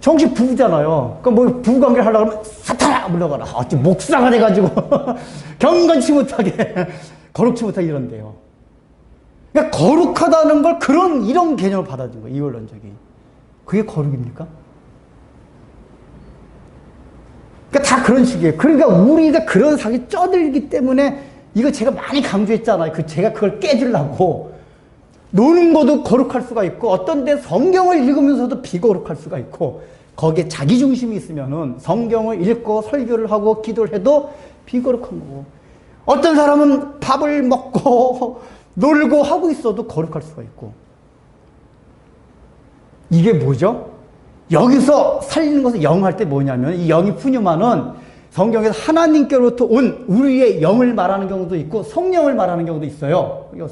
Speaker 1: 정식 부부잖아요. 그러니까 부부관계를 하려고 하면, 사탄아! 물러가라. 어찌 목사가 돼가지고, 경건치 못하게, 거룩치 못하게 이런데요. 그러니까 거룩하다는 걸 이런 개념을 받아준 거예요. 이원론적인. 그게 거룩입니까? 그러니까 다 그런 식이에요. 그러니까 우리가 그런 사기 쪄들기 때문에, 이거 제가 많이 강조했잖아요. 제가 그걸 깨주려고. 노는 것도 거룩할 수가 있고, 어떤 데 성경을 읽으면서도 비거룩할 수가 있고, 거기에 자기중심이 있으면은 성경을 읽고 설교를 하고 기도를 해도 비거룩한 거고, 어떤 사람은 밥을 먹고 놀고 하고 있어도 거룩할 수가 있고. 이게 뭐죠? 여기서 살리는 것을 영 할 때 뭐냐면, 이 영이 푸뉴마는 성경에서 하나님께로부터 온 우리의 영을 말하는 경우도 있고, 성령을 말하는 경우도 있어요. 이거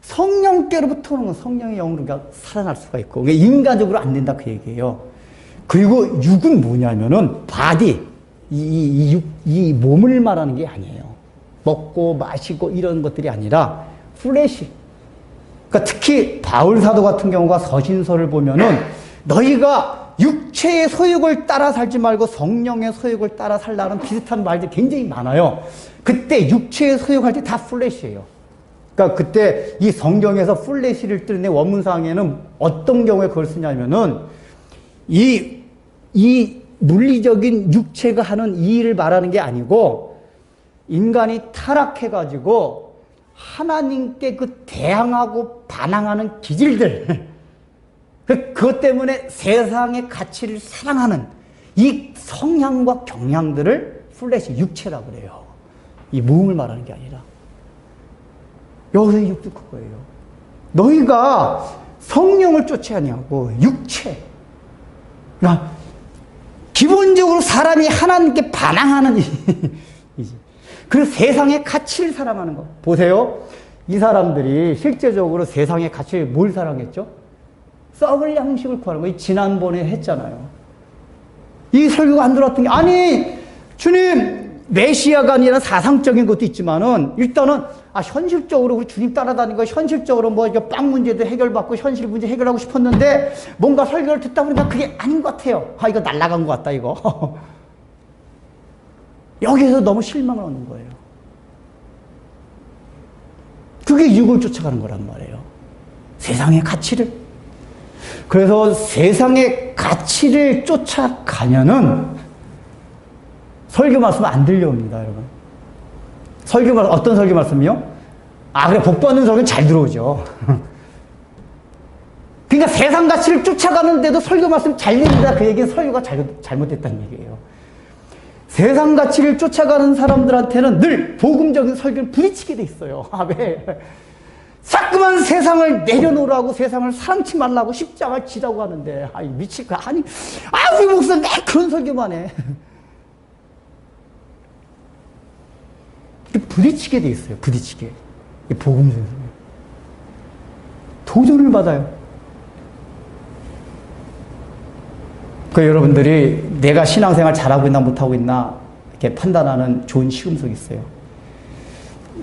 Speaker 1: 성령께로부터 오는 건 성령의 영으로 살아날 수가 있고, 인간적으로 안 된다 그 얘기예요. 그리고 육은 뭐냐면은, 바디, 이 몸을 말하는 게 아니에요. 먹고 마시고 이런 것들이 아니라, 플래시. 그러니까 특히 바울 사도 같은 경우가 서신서를 보면은, 너희가 육체의 소욕을 따라 살지 말고 성령의 소욕을 따라 살라는 비슷한 말들이 굉장히 많아요. 그때 육체의 소욕할 때 다 플래시예요. 그러니까 그때 이 성경에서 플래시를 뜨는 원문상에는 어떤 경우에 그걸 쓰냐면은, 이 물리적인 육체가 하는 이 일을 말하는 게 아니고, 인간이 타락해가지고 하나님께 대항하고 반항하는 기질들, 그것 때문에 세상의 가치를 사랑하는 이 성향과 경향들을 플래시, 육체라고 그래요. 이 몸을 말하는 게 아니라. 여기서 육도 그거예요. 너희가 성령을 쫓아야 하냐고, 육체. 그러니까 기본적으로 사람이 하나님께 반항하는 이지. 그리고 세상의 가치를 사랑하는 거. 보세요. 이 사람들이 실제적으로 세상의 가치를 뭘 사랑했죠? 썩을 양식을 구하는 거. 지난번에 했잖아요. 이 설교가 안 들어왔던 게, 아니, 주님, 메시아가 아니라 사상적인 것도 있지만은, 일단은, 현실적으로 우리 주님 따라다니고, 현실적으로 빵 문제도 해결받고, 현실 문제 해결하고 싶었는데, 뭔가 설교를 듣다 보니까 그게 아닌 것 같아요. 이거 날아간 것 같다, 이거. 여기서 너무 실망을 얻는 거예요. 그게 육을 쫓아가는 거란 말이에요. 세상의 가치를. 그래서 세상의 가치를 쫓아가면은 설교 말씀 안 들려옵니다, 여러분. 설교 말씀, 어떤 설교 말씀이요? 그래, 복 받는 설교는 잘 들어오죠. 그러니까 세상 가치를 쫓아가는데도 설교 말씀 잘 들린다. 그 얘기는 설교가 잘못됐다는 얘기예요. 세상 가치를 쫓아가는 사람들한테는 늘 복음적인 설교를 부딪히게 돼 있어요. 왜? 자꾸만 세상을 내려놓으라고, 세상을 사랑치 말라고, 십자가를 지라고 하는데, 미칠 거야. 우리 목사 매 그런 설교만 해. 부딪히게 돼 있어요. 부딪히게. 복음적인 설교. 도전을 받아요. 여러분들이 내가 신앙생활 잘하고 있나 못하고 있나 이렇게 판단하는 좋은 시금석이 있어요.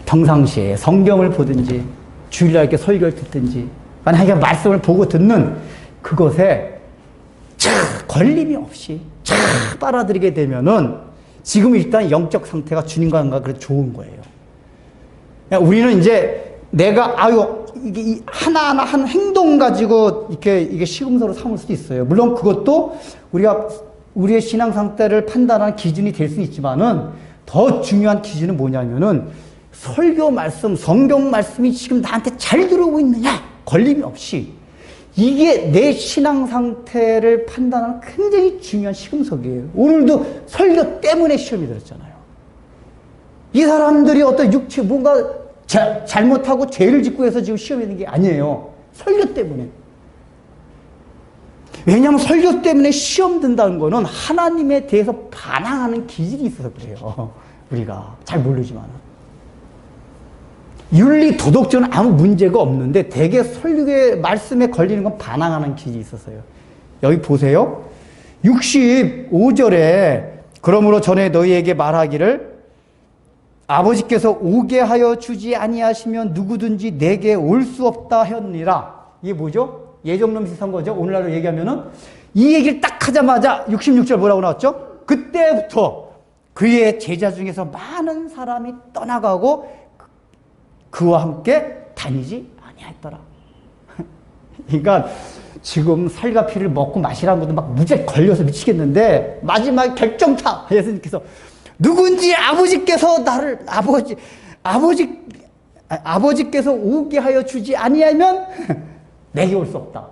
Speaker 1: 평상시에 성경을 보든지 주일날 이렇게 설교를 듣든지 만약에 말씀을 보고 듣는 그것에 걸림이 없이 빨아들이게 되면은 지금 일단 영적 상태가 주님과 그래도 좋은 거예요. 우리는 이제 내가 이게 하나하나 한 행동 가지고 이게 시금석으로 삼을 수도 있어요. 물론 그것도 우리의 신앙 상태를 판단하는 기준이 될 수 있지만은 더 중요한 기준은 뭐냐면은 설교 말씀, 성경 말씀이 지금 나한테 잘 들어오고 있느냐, 걸림이 없이. 이게 내 신앙 상태를 판단하는 굉장히 중요한 시금석이에요. 오늘도 설교 때문에 시험이 들었잖아요. 이 사람들이 어떤 육체 뭔가 잘못하고 죄를 짓고 해서 지금 시험이 있는 게 아니에요. 설교 때문에. 왜냐하면 설교 때문에 시험 든다는 거는 하나님에 대해서 반항하는 기질이 있어서 그래요. 우리가 잘 모르지만. 윤리, 도덕적으로는 아무 문제가 없는데 대개 설교의 말씀에 걸리는 건 반항하는 기질이 있어서요. 여기 보세요. 65절에 그러므로 전에 너희에게 말하기를 아버지께서 오게 하여 주지 아니하시면 누구든지 내게 올 수 없다 하였느니라. 이게 뭐죠? 예정론 비슷한 거죠. 오늘날로 얘기하면은 이 얘기를 딱 하자마자 66절 뭐라고 나왔죠? 그때부터 그의 제자 중에서 많은 사람이 떠나가고 그와 함께 다니지 아니하였더라. 그러니까 지금 살과 피를 먹고 마시라는 것도 막 무지하게 걸려서 미치겠는데 마지막 결정타 예수님께서 누군지 아버지께서 나를 아버지께서 오게 하여 주지 아니하면 내게 올 수 없다.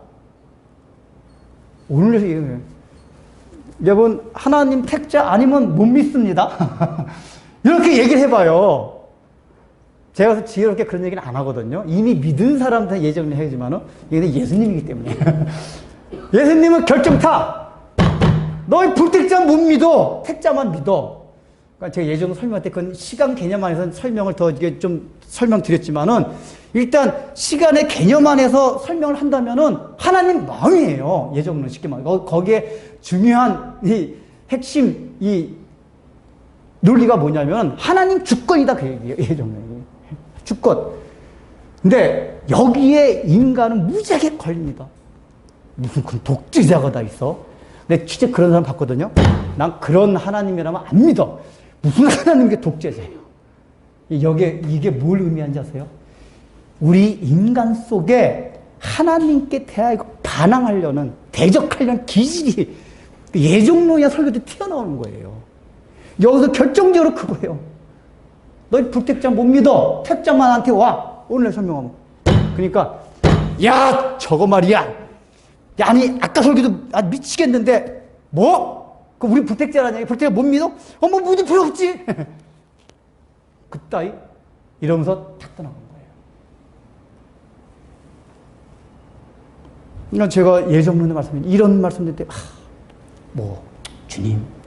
Speaker 1: 오늘 여러분 하나님 택자 아니면 못 믿습니다. 이렇게 얘기를 해봐요. 제가 지혜롭게 그런 얘기는 안 하거든요. 이미 믿은 사람한테 예정을 해야지만은 이게 예수님이기 때문에. 예수님은 결정타. 너희 불택자 못 믿어. 택자만 믿어. 그러니까 제가 예전 설명할 때 그건 시간 개념 안에서 설명을 더 이게 좀 설명드렸지만은 일단 시간의 개념 안에서 설명을 한다면은 하나님 마음이에요. 예정론 쉽게 말하면. 거기에 중요한 이 핵심 이 논리가 뭐냐면 하나님 주권이다 그 얘기예요. 예정론이. 주권. 근데 여기에 인간은 무지하게 걸립니다. 무슨 그 독재자가 다 있어. 근데 진짜 그런 사람 봤거든요. 난 그런 하나님이라면 안 믿어. 무슨 하나님이 독재자예요. 이게 뭘 의미하는지 아세요? 우리 인간 속에 하나님께 대하여 반항하려는, 대적하려는 기질이 예정론이나 설교도 튀어나오는 거예요. 여기서 결정적으로 그거예요. 너희 불택자 못 믿어. 택자만 나한테 와. 오늘 설명하면. 그러니까 야 저거 말이야. 야, 아니 아까 설교도 미치겠는데 뭐? 그 우리 불택자라냐? 불택자 못 믿어? 뭐 믿을 필요 없지. 그따위 이러면서 탁 떠나간 거예요. 그러니까 제가 예전문에 이런 말씀드릴 때,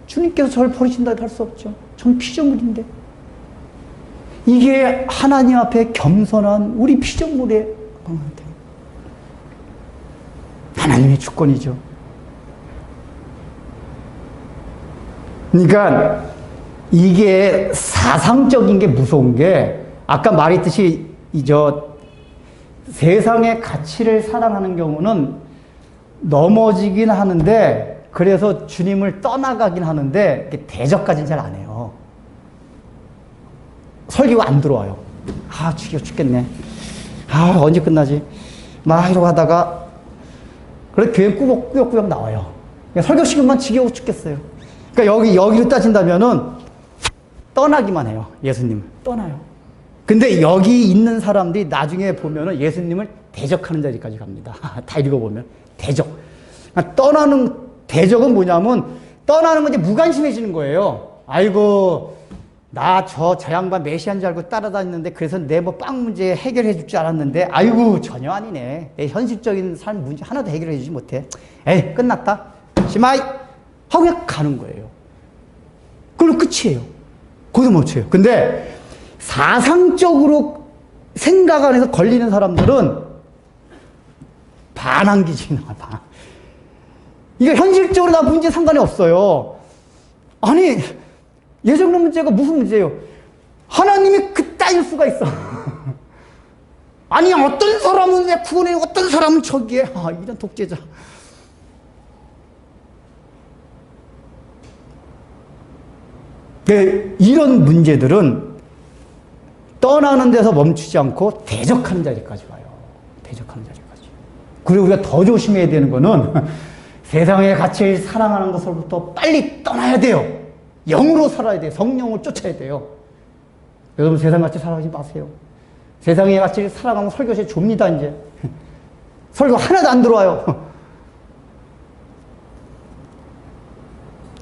Speaker 1: 주님께서 저를 버리신다 할 수 없죠. 전 피조물인데. 이게 하나님 앞에 겸손한 우리 피조물의 하나님의 주권이죠. 그러니까 이게 사상적인 게 무서운 게 아까 말했듯이 세상의 가치를 사랑하는 경우는 넘어지긴 하는데 그래서 주님을 떠나가긴 하는데 대적까지는 잘 안 해요. 설교가 안 들어와요. 죽겠네. 언제 끝나지? 막 이러고 하다가 그래 교회 꾸역꾸역 나와요. 설교 시간만 지겨워 죽겠어요. 그러니까 여기로 따진다면은 떠나기만 해요. 예수님을 떠나요. 근데 여기 있는 사람들이 나중에 보면은 예수님을 대적하는 자리까지 갑니다. 다 읽어보면 대적. 그러니까 떠나는 대적은 뭐냐면 떠나는 건 이제 무관심해지는 거예요. 아이고 나 저 양반 메시아인 줄 알고 따라다녔는데 그래서 내 빵 문제 해결해 줄 줄 알았는데 아이고 전혀 아니네. 내 현실적인 삶 문제 하나도 해결해 주지 못해. 에이 끝났다. 시마이 하고 그냥 가는 거예요. 그럼 끝이에요. 거기서 멈춰요. 근데 사상적으로 생각 안에서 걸리는 사람들은 반항기질이 나와. 이게 현실적으로 나 문제 상관이 없어요. 아니 예정론 문제가 무슨 문제예요? 하나님이 그따일 수가 있어. 아니 어떤 사람은 내 구원해 어떤 사람은 저기에 이런 독재자. 이런 문제들은 떠나는 데서 멈추지 않고 대적하는 자리까지 와요. 대적하는 자리까지. 그리고 우리가 더 조심해야 되는 거는 세상의 가치를 사랑하는 것으로부터 빨리 떠나야 돼요. 영으로 살아야 돼요. 성령을 쫓아야 돼요. 여러분 세상 가치 살아가지 마세요. 세상의 가치를 살아가면 설교실 좁니다 이제. 설교 하나도 안 들어와요.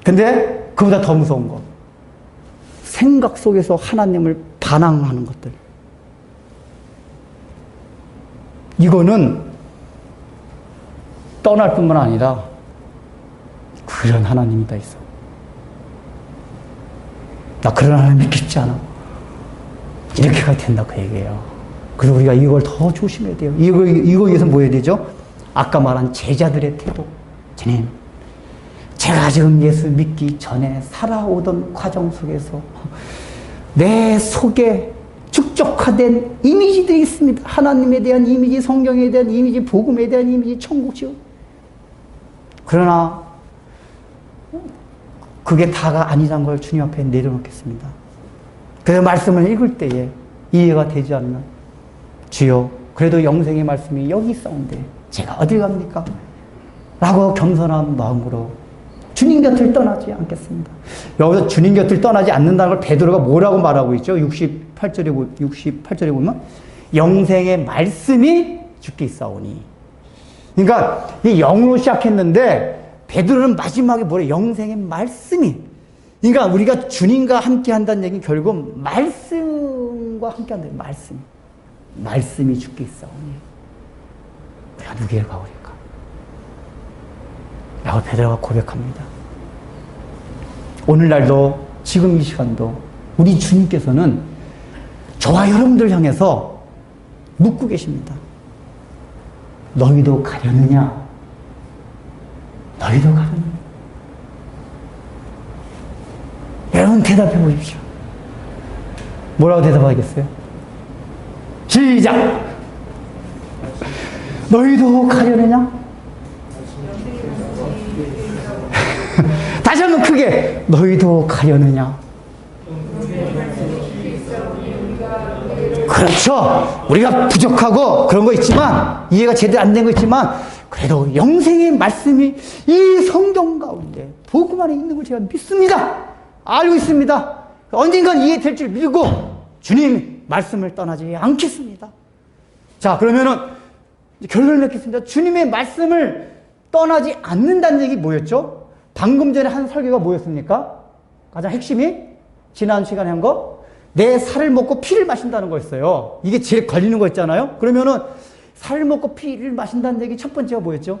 Speaker 1: 근데 그보다 더 무서운 거. 생각 속에서 하나님을 반항하는 것들. 이거는 떠날 뿐만 아니라 그런 하나님이 다 있어. 나 그런 하나님 믿기 쉽지 않아. 이렇게 가야 된다 그 얘기예요. 그래서 우리가 이걸 더 조심해야 돼요. 이거 위해서 뭐 해야 되죠? 아까 말한 제자들의 태도. 주님, 제가 지금 예수 믿기 전에 살아오던 과정 속에서 내 속에 축적화된 이미지들이 있습니다. 하나님에 대한 이미지, 성경에 대한 이미지, 복음에 대한 이미지, 천국지요. 그러나 그게 다가 아니란 걸 주님 앞에 내려놓겠습니다. 그래서 말씀을 읽을 때에 이해가 되지 않는 주여 그래도 영생의 말씀이 여기 있사온데 제가 어딜 갑니까? 라고 겸손한 마음으로 주님 곁을 떠나지 않겠습니다. 여기서 주님 곁을 떠나지 않는다는 걸 베드로가 뭐라고 말하고 있죠? 68절에 보면 영생의 말씀이 주께 있사오니. 그러니까 이 영으로 시작했는데 베드로는 마지막에 뭐래? 영생의 말씀이. 그러니까 우리가 주님과 함께 한다는 얘기는 결국 말씀과 함께 한다는 말씀. 말씀이 주께 있사오니. 내가 누구에게 가오리까? 라고 베드로가 고백합니다. 오늘날도 지금 이 시간도 우리 주님께서는 저와 여러분들 향해서 묻고 계십니다. 너희도 가려느냐? 너희도 가려느냐? 여러분 대답해 보십시오. 뭐라고 대답하겠어요? 시작! 너희도 가려느냐? 다시 한번 크게 너희도 가려느냐? 그렇죠. 우리가 부족하고 그런 거 있지만 이해가 제대로 안 된 거 있지만 그래도 영생의 말씀이 이 성경 가운데 복음 안에 있는 걸 제가 믿습니다. 알고 있습니다. 언젠간 이해될 줄 믿고 주님 말씀을 떠나지 않겠습니다. 자 그러면은 결론을 맺겠습니다. 주님의 말씀을 떠나지 않는다는 얘기 뭐였죠? 방금 전에 한 설교가 뭐였습니까? 가장 핵심이 지난 시간에 한 거 내 살을 먹고 피를 마신다는 거였어요. 이게 제일 걸리는 거 있잖아요. 그러면은 살을 먹고 피를 마신다는 얘기 첫 번째가 뭐였죠?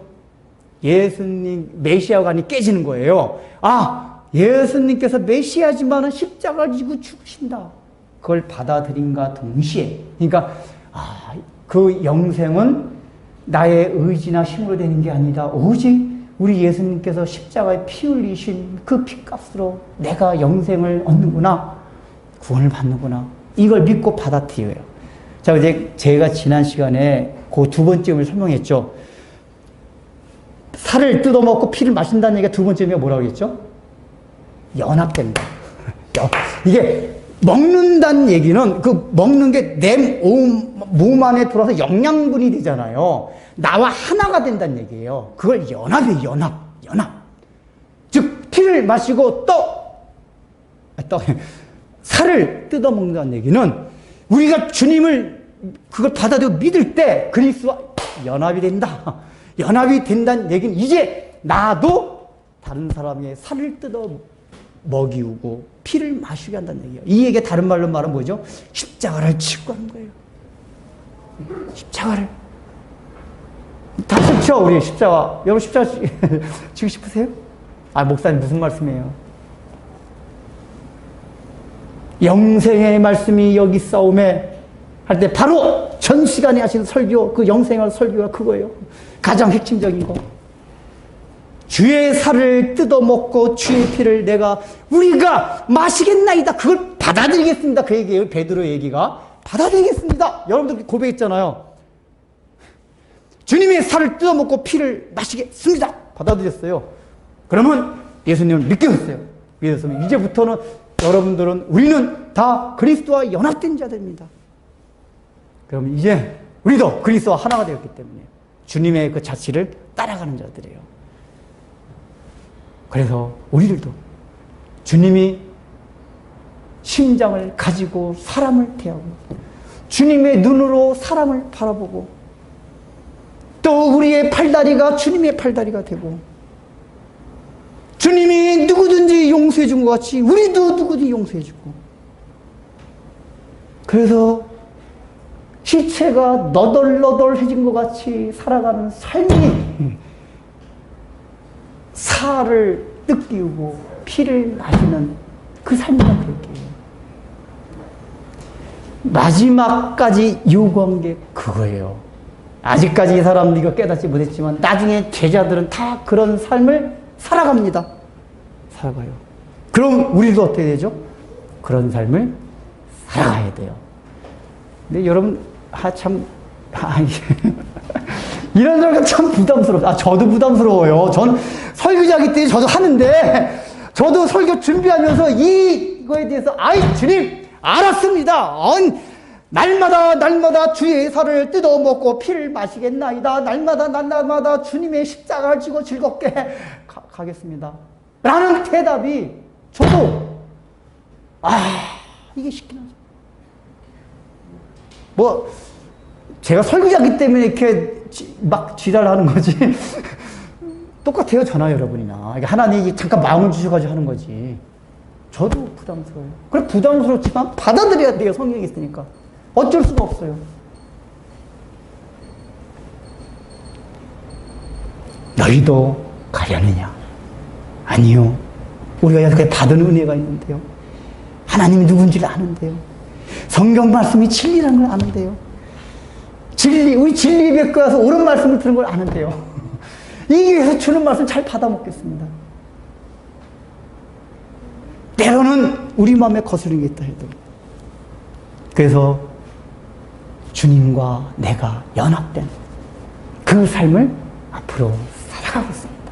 Speaker 1: 예수님 메시아관이 깨지는 거예요. 아, 예수님께서 메시아지만은 십자가를 지고 죽으신다. 그걸 받아들인과 동시에, 그러니까 그 영생은 나의 의지나 힘으로 되는 게 아니다. 오직 우리 예수님께서 십자가에 피 흘리신 그 피값으로 내가 영생을 얻는구나. 구원을 받는구나. 이걸 믿고 받아들여요. 자, 이제 제가 지난 시간에 그 두 번째를 설명했죠. 살을 뜯어먹고 피를 마신다는 얘기가 두 번째가 뭐라고 했죠? 연합된다. 이게 먹는다는 얘기는 그 먹는 게 내 몸 안에 들어와서 영양분이 되잖아요. 나와 하나가 된다는 얘기예요. 그걸 연합이에요. 연합. 즉 피를 마시고 살을 뜯어먹는다는 얘기는 우리가 주님을 그걸 받아들여 믿을 때 그리스도와 연합이 된다. 연합이 된다는 얘기는 이제 나도 다른 사람의 살을 뜯어 먹이우고 피를 마시게 한다는 얘기예요. 이 얘기가 다른 말로 말하면 뭐죠? 십자가를 지고 하는 거예요. 십자가를. 다 싫죠, 우리 십자가. 여러분 십자가 지고 싶으세요? 목사님 무슨 말씀이에요? 영생의 말씀이 여기 싸움에 할 때 바로 전 시간에 하신 설교, 그 영생의 설교가 그거예요. 가장 핵심적인 거. 주의 살을 뜯어먹고 주의 피를 우리가 마시겠나이다. 그걸 받아들이겠습니다. 그 얘기예요. 베드로의 얘기가. 받아들이겠습니다. 여러분들 고백했잖아요. 주님의 살을 뜯어먹고 피를 마시겠습니다. 받아들였어요. 그러면 예수님을 믿겠어요. 믿었으면 이제부터는 여러분들은 우리는 다 그리스도와 연합된 자들입니다. 그럼 이제 우리도 그리스도와 하나가 되었기 때문에 주님의 그 자취를 따라가는 자들이에요. 그래서 우리들도 주님이 심장을 가지고 사람을 대하고 주님의 눈으로 사람을 바라보고 또 우리의 팔다리가 주님의 팔다리가 되고 주님이 누구든지 용서해 준 것 같이 우리도 누구든지 용서해 주고 그래서 시체가 너덜너덜해진 것 같이 살아가는 삶이 살을 뜯기우고 피를 마시는 그 삶이라 그럴게요. 마지막까지 요구한 게 그거예요. 아직까지 이 사람은 이거 깨닫지 못했지만 나중에 제자들은 다 그런 삶을 살아갑니다. 살아가요. 그럼 우리도 어떻게 되죠? 그런 삶을 살아가야 돼요. 근데 여러분, 이런 절가 참 부담스럽다. 저도 부담스러워요. 전 설교자기 때문에 저도 하는데, 저도 설교 준비하면서 이거에 대해서, 주님, 알았습니다. 날마다 주의 살을 뜯어먹고 피를 마시겠나이다. 날마다 주님의 십자가를 지고 즐겁게 가겠습니다. 라는 대답이 저도 이게 쉽긴 하죠. 제가 설교자기 때문에 이렇게 막 지랄하는 거지. 똑같아요, 저나 여러분이나. 하나님이 잠깐 마음을 주셔가지고 하는 거지. 저도 부담스러워요. 그래, 부담스럽지만 받아들여야 돼요, 성경에 있으니까. 어쩔 수가 없어요. 너희도 가려느냐? 아니요. 우리가 이렇게 받은 은혜가 있는데요. 하나님이 누군지를 아는데요. 성경 말씀이 진리라는 걸 아는데요. 우리 진리 뵙고 가서 옳은 말씀을 들은 걸 아는데요. 이 교회에서 주는 말씀 잘 받아먹겠습니다. 때로는 우리 마음에 거스르는 게 있다 해도. 그래서 주님과 내가 연합된 그 삶을 앞으로 살아가고 있습니다.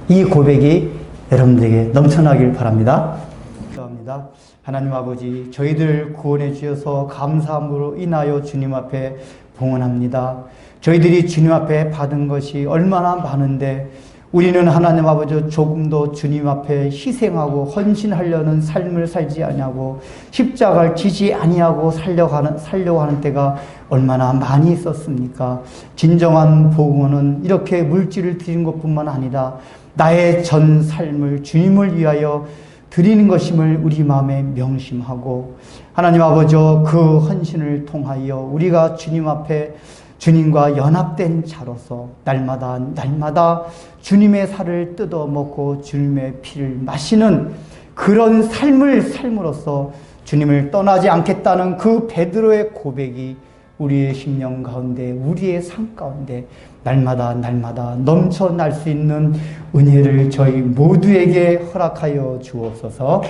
Speaker 1: 이 고백이 여러분들에게 넘쳐나길 바랍니다. 감사합니다. 하나님 아버지, 저희들 구원해 주셔서 감사함으로 인하여 주님 앞에 봉헌합니다. 저희들이 주님 앞에 받은 것이 얼마나 많은데 우리는 하나님 아버지 조금 더 주님 앞에 희생하고 헌신하려는 삶을 살지 아니하고 십자가를 지지 아니하고 살려고 하는 때가 얼마나 많이 있었습니까? 진정한 복음은 이렇게 물질을 드리는 것뿐만 아니라 나의 전 삶을 주님을 위하여 드리는 것임을 우리 마음에 명심하고 하나님 아버지 그 헌신을 통하여 우리가 주님 앞에 주님과 연합된 자로서 날마다 날마다 주님의 살을 뜯어 먹고 주님의 피를 마시는 그런 삶을 삶으로써 주님을 떠나지 않겠다는 그 베드로의 고백이 우리의 심령 가운데, 우리의 삶 가운데 날마다 날마다 넘쳐날 수 있는 은혜를 저희 모두에게 허락하여 주옵소서.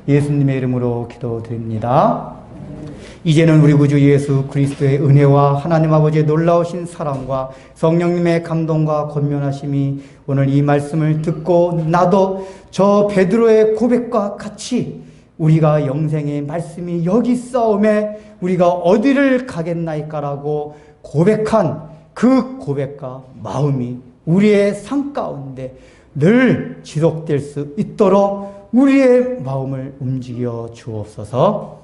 Speaker 1: 예수님의 이름으로 기도드립니다. 이제는 우리 구주 예수 그리스도의 은혜와 하나님 아버지의 놀라우신 사랑과 성령님의 감동과 권면하심이 오늘 이 말씀을 듣고 나도 저 베드로의 고백과 같이 우리가 영생의 말씀이 여기 있사오매 우리가 어디를 가겠나이까라고 고백한 그 고백과 마음이 우리의 삶 가운데 늘 지속될 수 있도록 우리의 마음을 움직여 주옵소서.